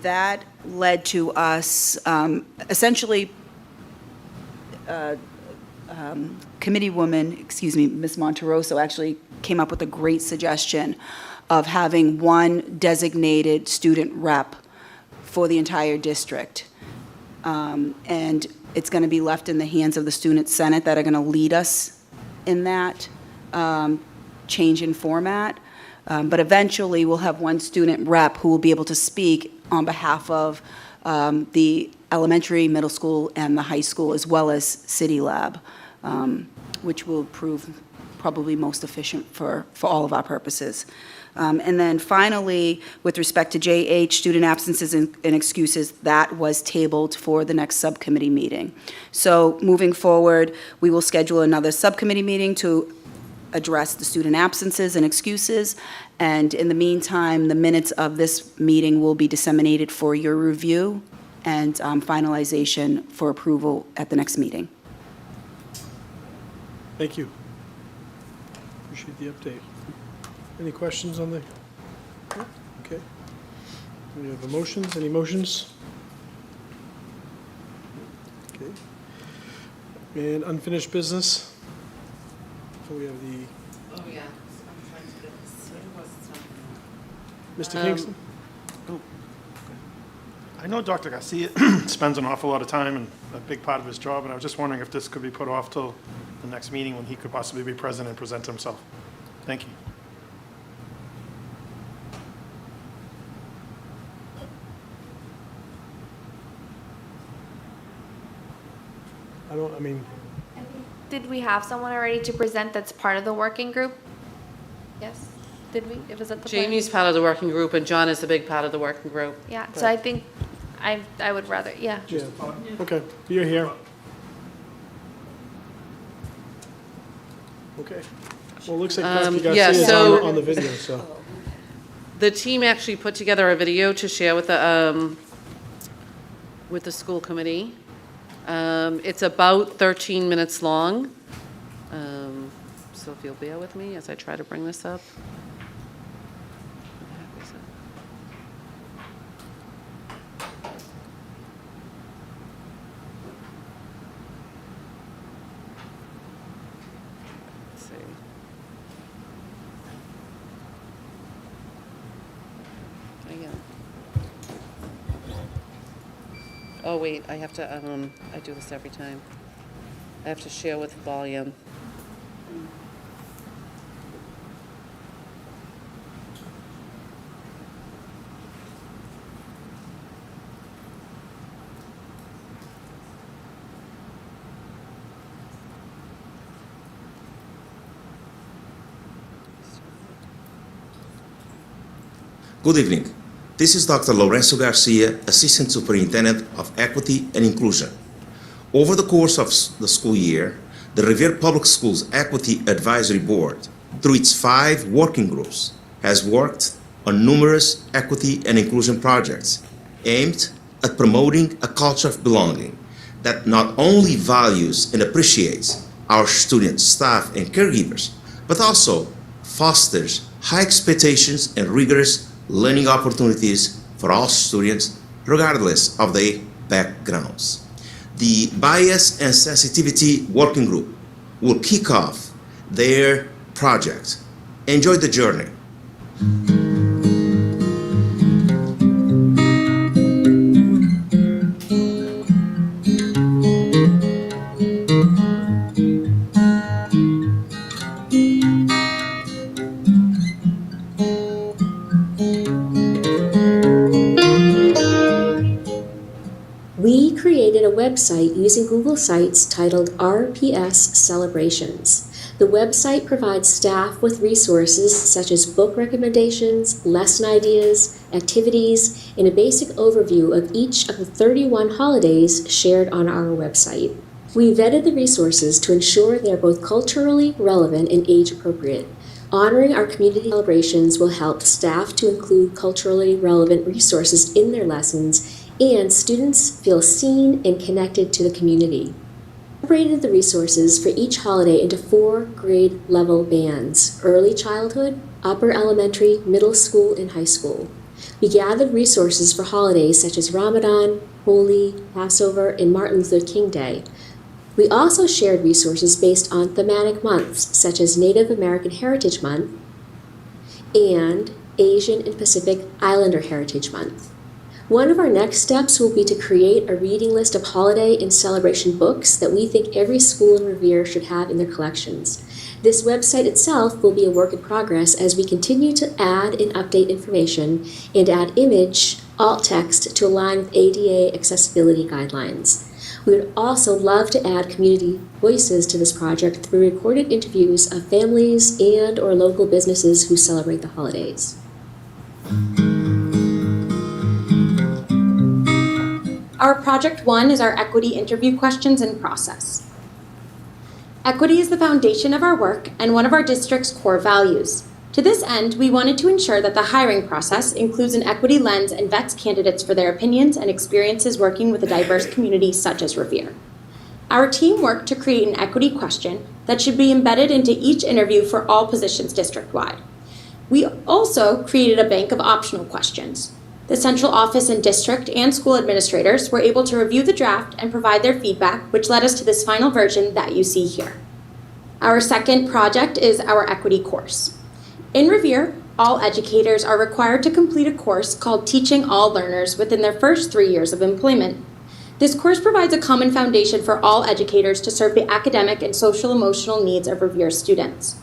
S8: that led to us, essentially, committeewoman, Ms. Monterosso actually came up with a great suggestion of having one designated student rep for the entire district. And it's going to be left in the hands of the Student Senate that are going to lead us in that change in format. But eventually, we'll have one student rep who will be able to speak on behalf of the elementary, middle school, and the high school, as well as City Lab, which will prove probably most efficient for all of our purposes. And then finally, with respect to JH, student absences and excuses, that was tabled for the next subcommittee meeting. So moving forward, we will schedule another subcommittee meeting to address the student absences and excuses. And in the meantime, the minutes of this meeting will be disseminated for your review and finalization for approval at the next meeting.
S1: Thank you. Appreciate the update. Any questions on the, no? Okay. We have motions, any motions? Okay. And unfinished business? So we have the,
S5: Oh, yeah.
S1: Mr. Kingston?
S9: I know Dr. Garcia spends an awful lot of time and a big part of his job, and I was just wondering if this could be put off till the next meeting when he could possibly be present and present himself. Thank you.
S1: I mean,
S4: Did we have someone already to present that's part of the working group? Yes, did we? It was at the plan?
S5: Jamie's part of the working group, and John is a big part of the working group.
S4: Yeah, so I think I would rather, yeah.
S1: yeah, okay, you're here. Okay. Well, it looks like Dr.
S5: yeah,
S1: Garcia is
S5: so-
S1: on the video, so.
S5: The team actually put together a video to share with the school committee. It's about 13 minutes long. So if you'll bear with me as I try to bring this up. Where the heck is it? Let's see. Again. Oh, wait, I have to, I do this every time. I have to share with volume.
S10: Good evening. This is Dr. Lorenzo Garcia, Assistant Superintendent of Equity and Inclusion. Over the course of the school year, the Revere Public Schools Equity Advisory Board, through its 5 working groups, has worked on numerous equity and inclusion projects aimed at promoting a culture of belonging that not only values and appreciates our students, staff, and caregivers, but also fosters high expectations and rigorous learning opportunities for all students, regardless of their backgrounds. The Bias and Sensitivity Working Group will kick off their project. Enjoy the journey.
S11: We created a website using Google Sites titled RPS Celebrations. The website provides staff with resources such as book recommendations, lesson ideas, activities, and a basic overview of each of the 31 holidays shared on our website. We vetted the resources to ensure they are both culturally relevant and age appropriate. Honoring our community celebrations will help staff to include culturally relevant resources in their lessons, and students feel seen and connected to the community. We separated the resources for each holiday into 4 grade level bands: early childhood, upper elementary, middle school, and high school. We gathered resources for holidays such as Ramadan, Holi, Passover, and Martin Luther King Day. We also shared resources based on thematic months such as Native American Heritage Month and Asian and Pacific Islander Heritage Month. One of our next steps will be to create a reading list of holiday and celebration books that we think every school in Revere should have in their collections. This website itself will be a work in progress as we continue to add and update information and add image, alt text to align with ADA accessibility guidelines. We would also love to add community voices to this project through recorded interviews of families and or local businesses who celebrate the holidays.
S12: Our Project 1 is our equity interview questions and process. Equity is the foundation of our work and one of our district's core values. To this end, we wanted to ensure that the hiring process includes an equity lens and vets candidates for their opinions and experiences working with a diverse community such as Revere. Our team worked to create an equity question that should be embedded into each interview for all positions district-wide. We also created a bank of optional questions. The central office and district and school administrators were able to review the draft and provide their feedback, which led us to this final version that you see here. Our second project is our equity course. In Revere, all educators are required to complete a course called Teaching All Learners within their first 3 years of employment. This course provides a common foundation for all educators to serve the academic and social-emotional needs of Revere students.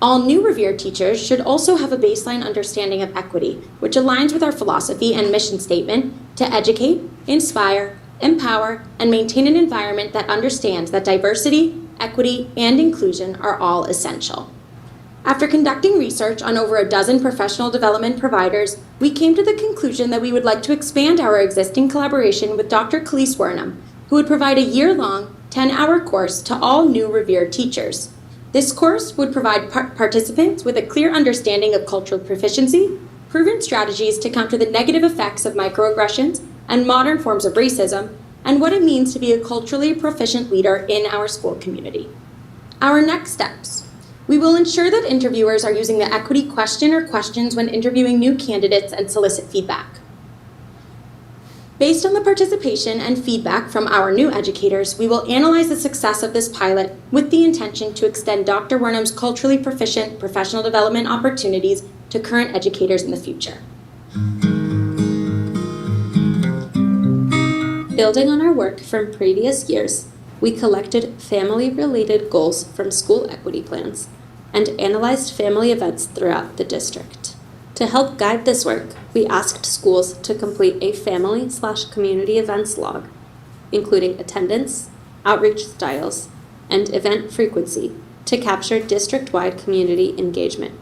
S12: All new Revere teachers should also have a baseline understanding of equity, which aligns with our philosophy and mission statement to educate, inspire, empower, and maintain an environment that understands that diversity, equity, and inclusion are all essential. After conducting research on over a dozen professional development providers, we came to the conclusion that we would like to expand our existing collaboration with Dr. Khalees Wernham, who would provide a year-long, 10-hour course to all new Revere teachers. This course would provide participants with a clear understanding of cultural proficiency, proven strategies to counter the negative effects of microaggressions and modern forms of racism, and what it means to be a culturally proficient leader in our school community. Our next steps. We will ensure that interviewers are using the equity question or questions when interviewing new candidates and solicit feedback. Based on the participation and feedback from our new educators, we will analyze the success of this pilot with the intention to extend Dr. Wernham's culturally proficient professional development opportunities to current educators in the future.
S11: Building on our work from previous years, we collected family-related goals from school equity plans and analyzed family events throughout the district. To help guide this work, we asked schools to complete a family/community events log, including attendance, outreach styles, and event frequency to capture district-wide community engagement.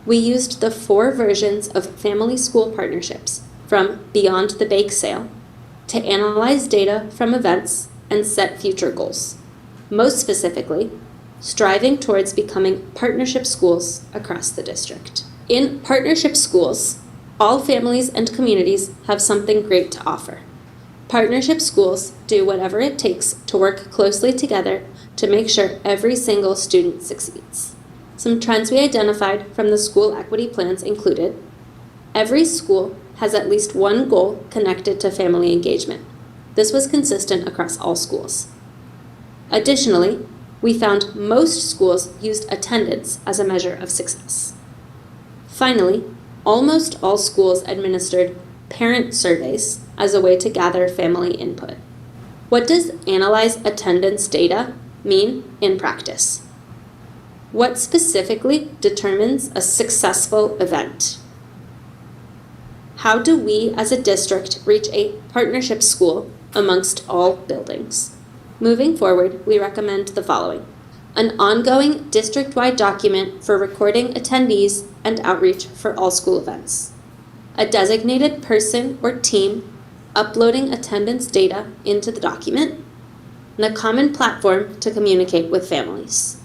S11: We used the 4 versions of family school partnerships from Beyond the Bake Sale to analyze data from events and set future goals. Most specifically, striving towards becoming partnership schools across the district. In partnership schools, all families and communities have something great to offer.
S12: Partnership schools do whatever it takes to work closely together to make sure every single student succeeds. Some trends we identified from the school equity plans included: every school has at least one goal connected to family engagement. This was consistent across all schools. Additionally, we found most schools used attendance as a measure of success. Finally, almost all schools administered parent surveys as a way to gather family input. What does analyze attendance data mean in practice? What specifically determines a successful event? How do we as a district reach a partnership school amongst all buildings? Moving forward, we recommend the following: an ongoing district-wide document for recording attendees and outreach for all school events, a designated person or team uploading attendance data into the document, and a common platform to communicate with families.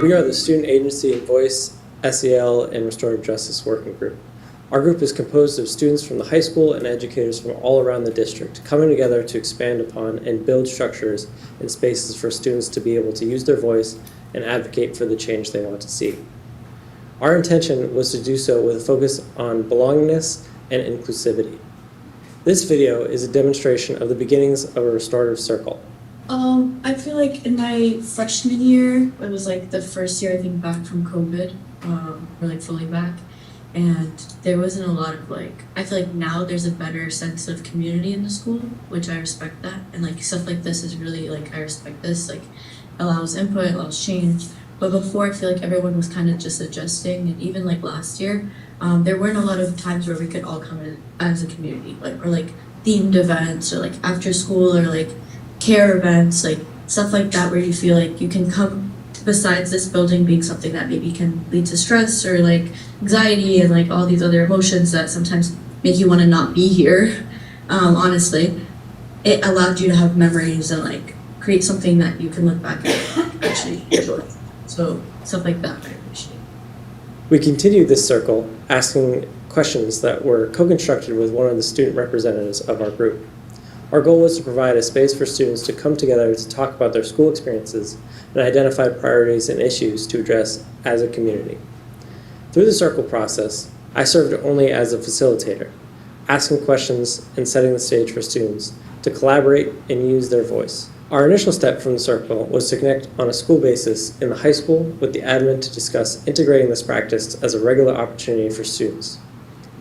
S13: We are the Student Agency and Voice, SEL, and Restorative Justice Working Group. Our group is composed of students from the high school and educators from all around the district, coming together to expand upon and build structures and spaces for students to be able to use their voice and advocate for the change they want to see. Our intention was to do so with a focus on belongingness and inclusivity. This video is a demonstration of the beginnings of a restorative circle.
S14: I feel like in my freshman year, it was like the first year I think back from COVID, or like fully back, and there wasn't a lot of like, I feel like now there's a better sense of community in the school, which I respect that, and like stuff like this is really like, I respect this, like allows input, allows change. But before, I feel like everyone was kind of just adjusting, and even like last year, there weren't a lot of times where we could all come in as a community, like, or like themed events, or like after school, or like care events, like stuff like that, where you feel like you can come, besides this building being something that maybe can lead to stress or like anxiety and like all these other emotions that sometimes make you want to not be here. Honestly, it allowed you to have memories and like create something that you can look back at actually enjoy. So stuff like that I appreciate.
S13: We continued this circle, asking questions that were co-constructed with one of the student representatives of our group. Our goal was to provide a space for students to come together to talk about their school experiences and identify priorities and issues to address as a community. Through the circle process, I served only as a facilitator, asking questions and setting the stage for students to collaborate and use their voice. Our initial step from the circle was to connect on a school basis in the high school with the admin to discuss integrating this practice as a regular opportunity for students.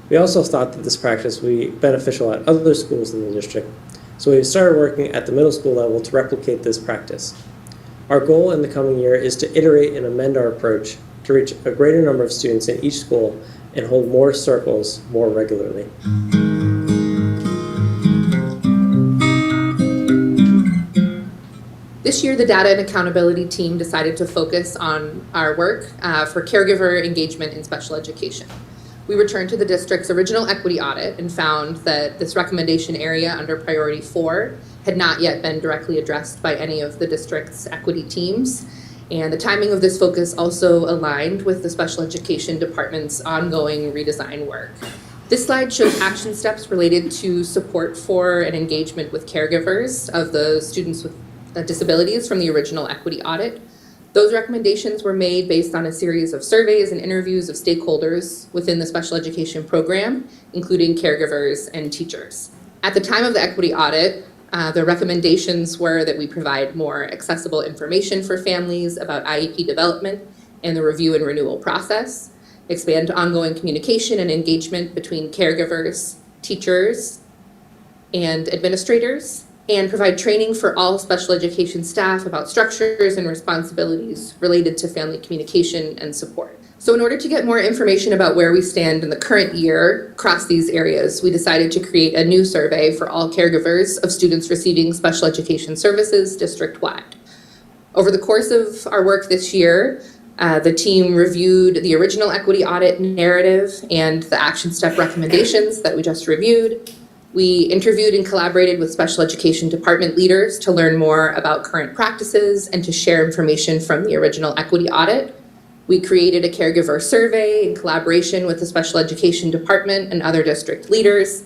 S13: We also thought that this practice would be beneficial at other schools in the district, so we started working at the middle school level to replicate this practice. Our goal in the coming year is to iterate and amend our approach to reach a greater number of students in each school and hold more circles more regularly.
S15: This year, the data and accountability team decided to focus on our work for caregiver engagement in special education. We returned to the district's original equity audit and found that this recommendation area under priority 4 had not yet been directly addressed by any of the district's equity teams. And the timing of this focus also aligned with the special education department's ongoing redesign work. This slide shows action steps related to support for and engagement with caregivers of the students with disabilities from the original equity audit. Those recommendations were made based on a series of surveys and interviews of stakeholders within the special education program, including caregivers and teachers. At the time of the equity audit, the recommendations were that we provide more accessible information for families about IEP development and the review and renewal process, expand ongoing communication and engagement between caregivers, teachers, and administrators, and provide training for all special education staff about structures and responsibilities related to family communication and support. So in order to get more information about where we stand in the current year across these areas, we decided to create a new survey for all caregivers of students receiving special education services district-wide. Over the course of our work this year, the team reviewed the original equity audit narrative and the action step recommendations that we just reviewed. We interviewed and collaborated with special education department leaders to learn more about current practices and to share information from the original equity audit. We created a caregiver survey in collaboration with the special education department and other district leaders.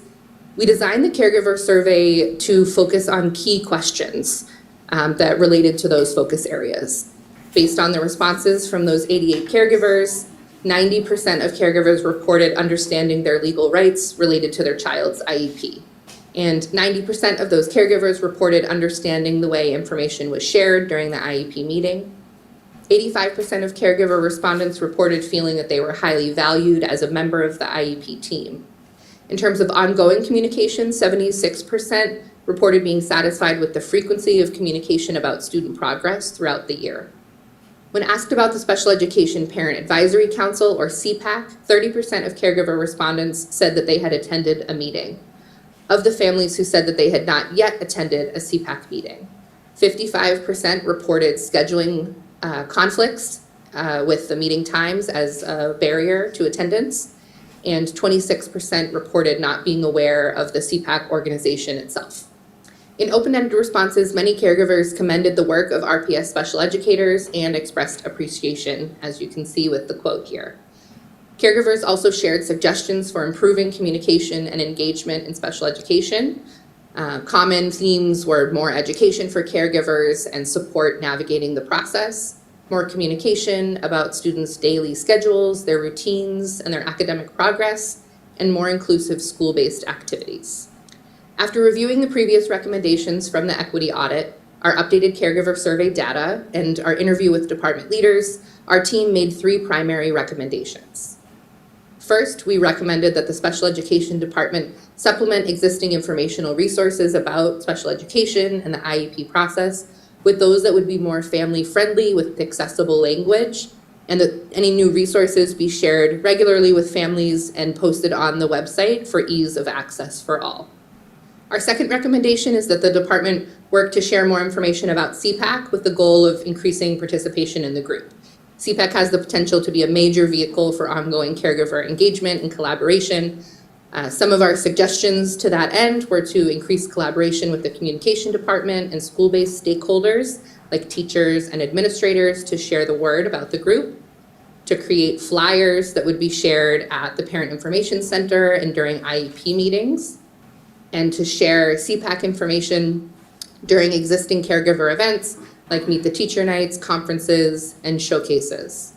S15: We designed the caregiver survey to focus on key questions that related to those focus areas. Based on the responses from those 88 caregivers, 90% of caregivers reported understanding their legal rights related to their child's IEP. And 90% of those caregivers reported understanding the way information was shared during the IEP meeting. 85% of caregiver respondents reported feeling that they were highly valued as a member of the IEP team. In terms of ongoing communication, 76% reported being satisfied with the frequency of communication about student progress throughout the year. When asked about the Special Education Parent Advisory Council, or CPAC, 30% of caregiver respondents said that they had attended a meeting. Of the families who said that they had not yet attended a CPAC meeting, 55% reported scheduling conflicts with the meeting times as a barrier to attendance, and 26% reported not being aware of the CPAC organization itself. In open-ended responses, many caregivers commended the work of RPS special educators and expressed appreciation, as you can see with the quote here. Caregivers also shared suggestions for improving communication and engagement in special education. Common themes were more education for caregivers and support navigating the process, more communication about students' daily schedules, their routines, and their academic progress, and more inclusive school-based activities. After reviewing the previous recommendations from the equity audit, our updated caregiver survey data, and our interview with department leaders, our team made 3 primary recommendations. First, we recommended that the special education department supplement existing informational resources about special education and the IEP process with those that would be more family-friendly with accessible language, and that any new resources be shared regularly with families and posted on the website for ease of access for all. Our second recommendation is that the department work to share more information about CPAC with the goal of increasing participation in the group. CPAC has the potential to be a major vehicle for ongoing caregiver engagement and collaboration. Some of our suggestions to that end were to increase collaboration with the communication department and school-based stakeholders like teachers and administrators to share the word about the group, to create flyers that would be shared at the Parent Information Center and during IEP meetings, and to share CPAC information during existing caregiver events like Meet the Teacher Nights, conferences, and showcases.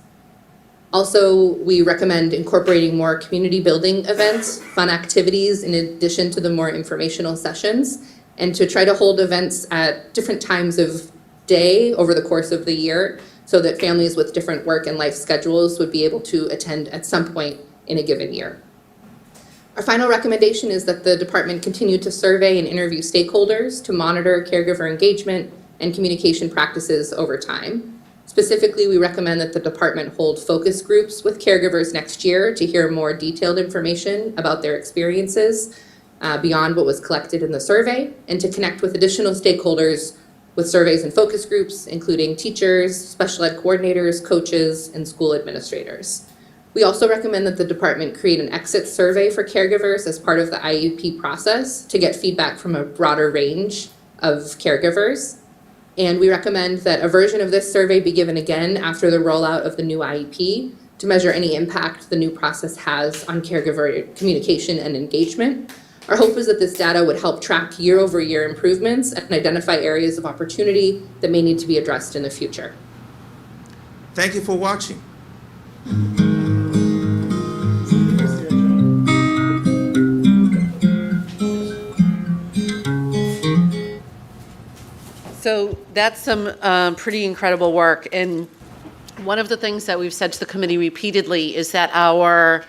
S15: Also, we recommend incorporating more community building events, fun activities in addition to the more informational sessions, and to try to hold events at different times of day over the course of the year so that families with different work and life schedules would be able to attend at some point in a given year. Our final recommendation is that the department continue to survey and interview stakeholders to monitor caregiver engagement and communication practices over time. Specifically, we recommend that the department hold focus groups with caregivers next year to hear more detailed information about their experiences beyond what was collected in the survey, and to connect with additional stakeholders with surveys and focus groups, including teachers, special ed coordinators, coaches, and school administrators. We also recommend that the department create an exit survey for caregivers as part of the IEP process to get feedback from a broader range of caregivers. And we recommend that a version of this survey be given again after the rollout of the new IEP to measure any impact the new process has on caregiver communication and engagement. Our hope is that this data would help track year-over-year improvements and identify areas of opportunity that may need to be addressed in the future.
S10: Thank you for watching.
S5: So that's some pretty incredible work. And one of the things that we've said to the committee repeatedly is that our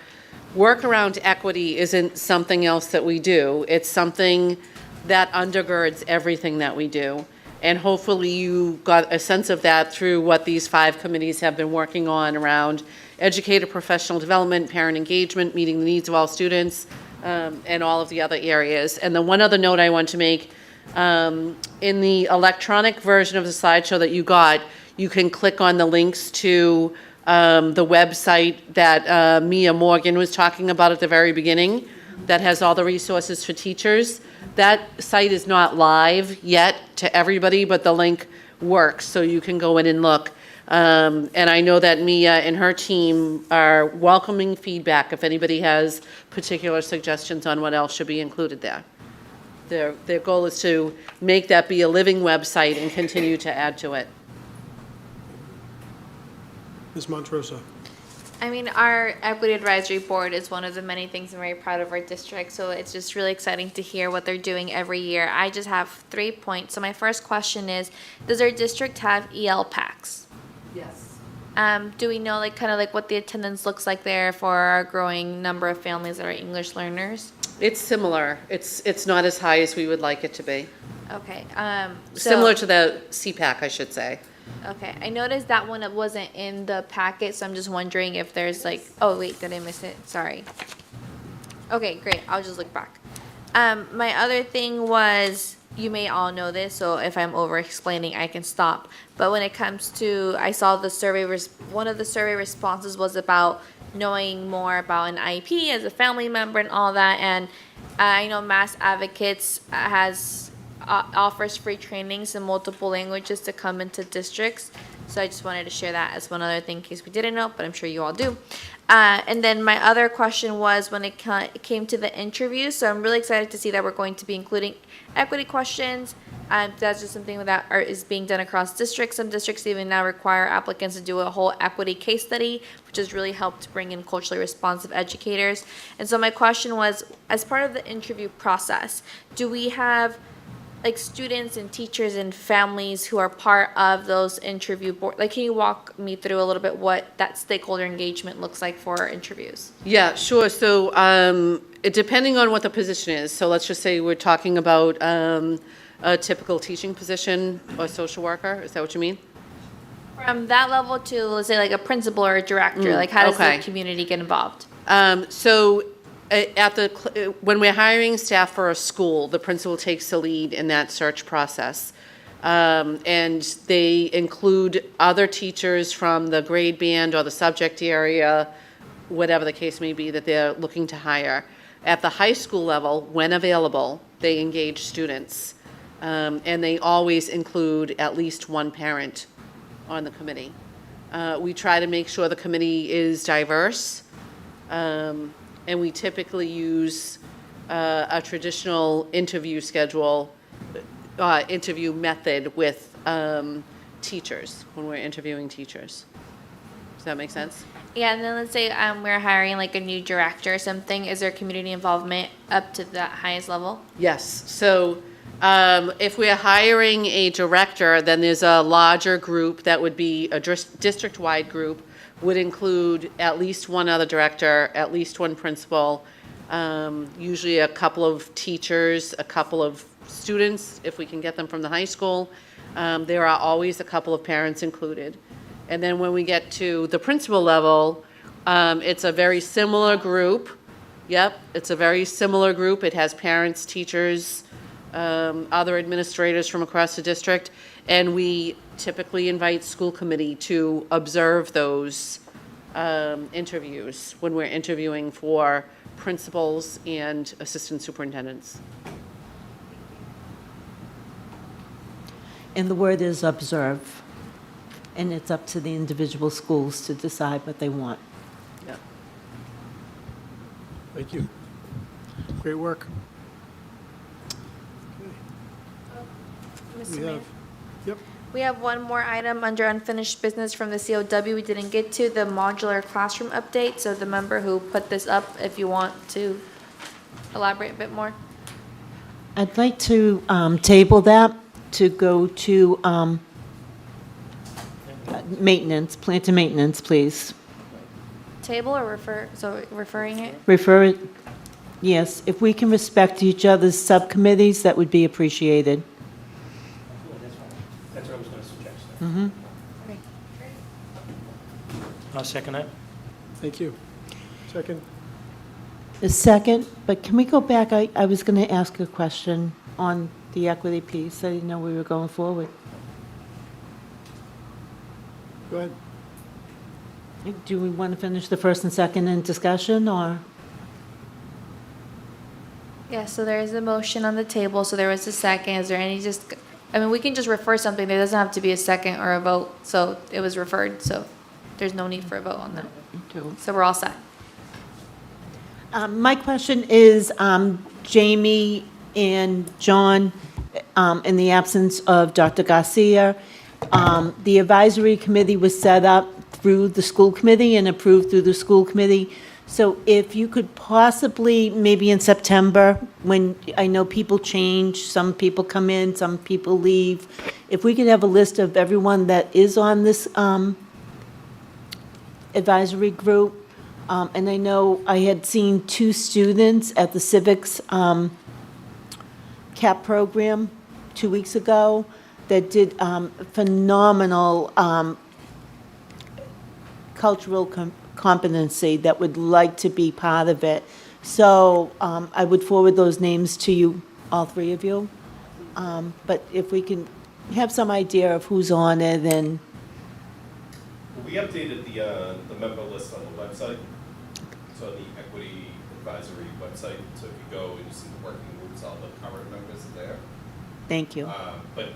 S5: work around equity isn't something else that we do. It's something that undergirds everything that we do. And hopefully you got a sense of that through what these 5 committees have been working on around educator professional development, parent engagement, meeting the needs of all students, and all of the other areas. And the one other note I want to make, in the electronic version of the slideshow that you got, you can click on the links to the website that Mia Morgan was talking about at the very beginning that has all the resources for teachers. That site is not live yet to everybody, but the link works, so you can go in and look. And I know that Mia and her team are welcoming feedback if anybody has particular suggestions on what else should be included there. Their goal is to make that be a living website and continue to add to it.
S1: Ms. Montrosa.
S4: I mean, our Equity Advisory Board is one of the many things I'm very proud of our district, so it's just really exciting to hear what they're doing every year. I just have 3 points. So my first question is, does our district have EL packs?
S5: Yes.
S4: Do we know kind of what the attendance looks like there for our growing number of families that are English learners?
S5: It's similar. It's not as high as we would like it to be.
S4: Okay.
S5: Similar to the CPAC, I should say.
S4: Okay, I noticed that one wasn't in the packet, so I'm just wondering if there's oh wait, did I miss it? Sorry. Okay, great, I'll just look back. My other thing was, you may all know this, so if I'm over explaining, I can stop. But when it comes to, I saw the survey, one of the survey responses was about knowing more about an IEP as a family member and all that, and I know Mass Advocates offers free trainings in multiple languages to come into districts. So I just wanted to share that as one other thing in case we didn't know, but I'm sure you all do. And then my other question was when it came to the interview. So I'm really excited to see that we're going to be including equity questions. That's just something that is being done across districts. Some districts even now require applicants to do a whole equity case study, which has really helped bring in culturally responsive educators. And so my question was, as part of the interview process, do we have students and teachers and families who are part of those interview board? Can you walk me through a little bit what that stakeholder engagement looks like for our interviews?
S5: Yeah, sure. So depending on what the position is, so let's just say we're talking about a typical teaching position or social worker. Is that what you mean?
S4: From that level to, let's say, a principal or a director, how does the community get involved?
S5: So when we're hiring staff for a school, the principal takes the lead in that search process. And they include other teachers from the grade band or the subject area, whatever the case may be that they're looking to hire. At the high school level, when available, they engage students. And they always include at least one parent on the committee. We try to make sure the committee is diverse. And we typically use a traditional interview method with teachers when we're interviewing teachers. Does that make sense?
S4: Yeah, and then let's say we're hiring a new director or something. Is there community involvement up to that highest level?
S5: Yes. So if we're hiring a director, then there's a larger group that would be a district-wide group, would include at least one other director, at least one principal, usually a couple of teachers, a couple of students, if we can get them from the high school. There are always a couple of parents included. And then when we get to the principal level, it's a very similar group. Yep, it's a very similar group. It has parents, teachers, other administrators from across the district, and we typically invite school committee to observe those interviews when we're interviewing for principals and assistant superintendents.
S3: And the word is observe, and it's up to the individual schools to decide what they want.
S5: Yeah.
S1: Thank you. Great work.
S4: Mr.
S1: We
S4: Mayor?
S1: have, yep.
S4: We have one more item under unfinished business from the COW we didn't get to, the modular classroom update. So the member who put this up, if you want to elaborate a bit more.
S3: I'd like to table that to go to maintenance, plant and maintenance, please.
S4: Table or refer, so referring it?
S3: Refer it, yes. If we can respect each other's subcommittees, that would be appreciated.
S13: That's what I was going to suggest.
S3: Mm-hmm.
S13: I'll second that.
S1: Thank you. Second.
S3: A second, but can we go back? I was going to ask a question on the equity piece. I didn't know we were going forward.
S1: Go ahead.
S3: Do we want to finish the first and second in discussion, or?
S4: Yeah, so there is a motion on the table, so there was a second. Is there any just I mean, we can just refer something. There doesn't have to be a second or a vote. So it was referred, so there's no need for a vote on that. So we're all set.
S3: My question is, Jamie and John, in the absence of Dr. Garcia, the advisory committee was set up through the school committee and approved through the school committee. So if you could possibly, maybe in September, when I know people change, some people come in, some people leave, if we could have a list of everyone that is on this advisory group. And I know I had seen 2 students at the civics CAP program 2 weeks ago that did phenomenal cultural competency that would like to be part of it. So I would forward those names to you, all 3 of you. But if we can have some idea of who's on it and.
S16: We updated the member list on the website. So the Equity Advisory website, so if you go and you see the working groups, all the current members are there.
S3: Thank you.
S16: But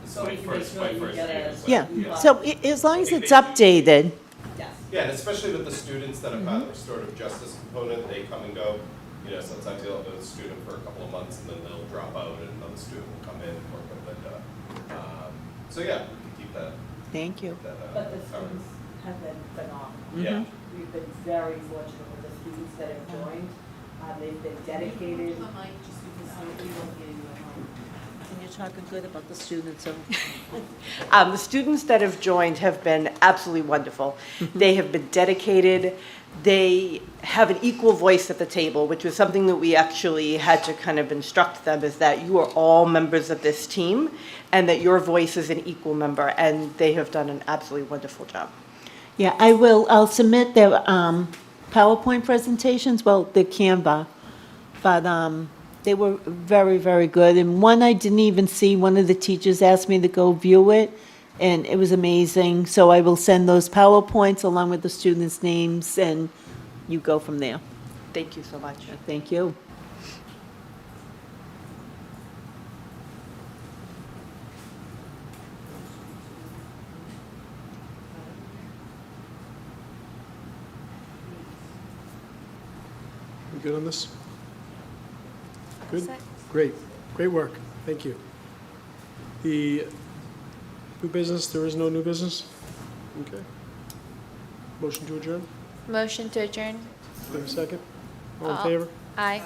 S16: this is my first year. So,
S3: Yeah, so as long as it's updated.
S16: Yeah, and especially with the students that are part of the restorative justice component, they come and go. You know, sometimes you'll have a student for a couple of months and then they'll drop out and another student will come in and work with Linda. So yeah, we can keep that.
S3: Thank you.
S17: But the students have been phenomenal.
S16: Yeah.
S17: We've been very fortunate with the students that have joined. They've been dedicated.
S3: And you're talking good about the students.
S17: The students that have joined have been absolutely wonderful. They have been dedicated. They have an equal voice at the table, which was something that we actually had to kind of instruct them, is that you are all members of this team and that your voice is an equal member, and they have done an absolutely wonderful job.
S3: Yeah, I'll submit their PowerPoint presentations, well, the Canva, but they were very, very good. And one I didn't even see, one of the teachers asked me to go view it, and it was amazing. So I will send those PowerPoints along with the students' names, and you go from there.
S17: Thank you so much.
S3: Thank you.
S1: We good on this? Good?
S4: Set.
S1: Great. Great work. Thank you. The new business, there is no new business? Okay. Motion to adjourn?
S4: Motion to adjourn.
S1: Do we have a second? All in
S4: Uh,
S1: favor?
S4: Aye.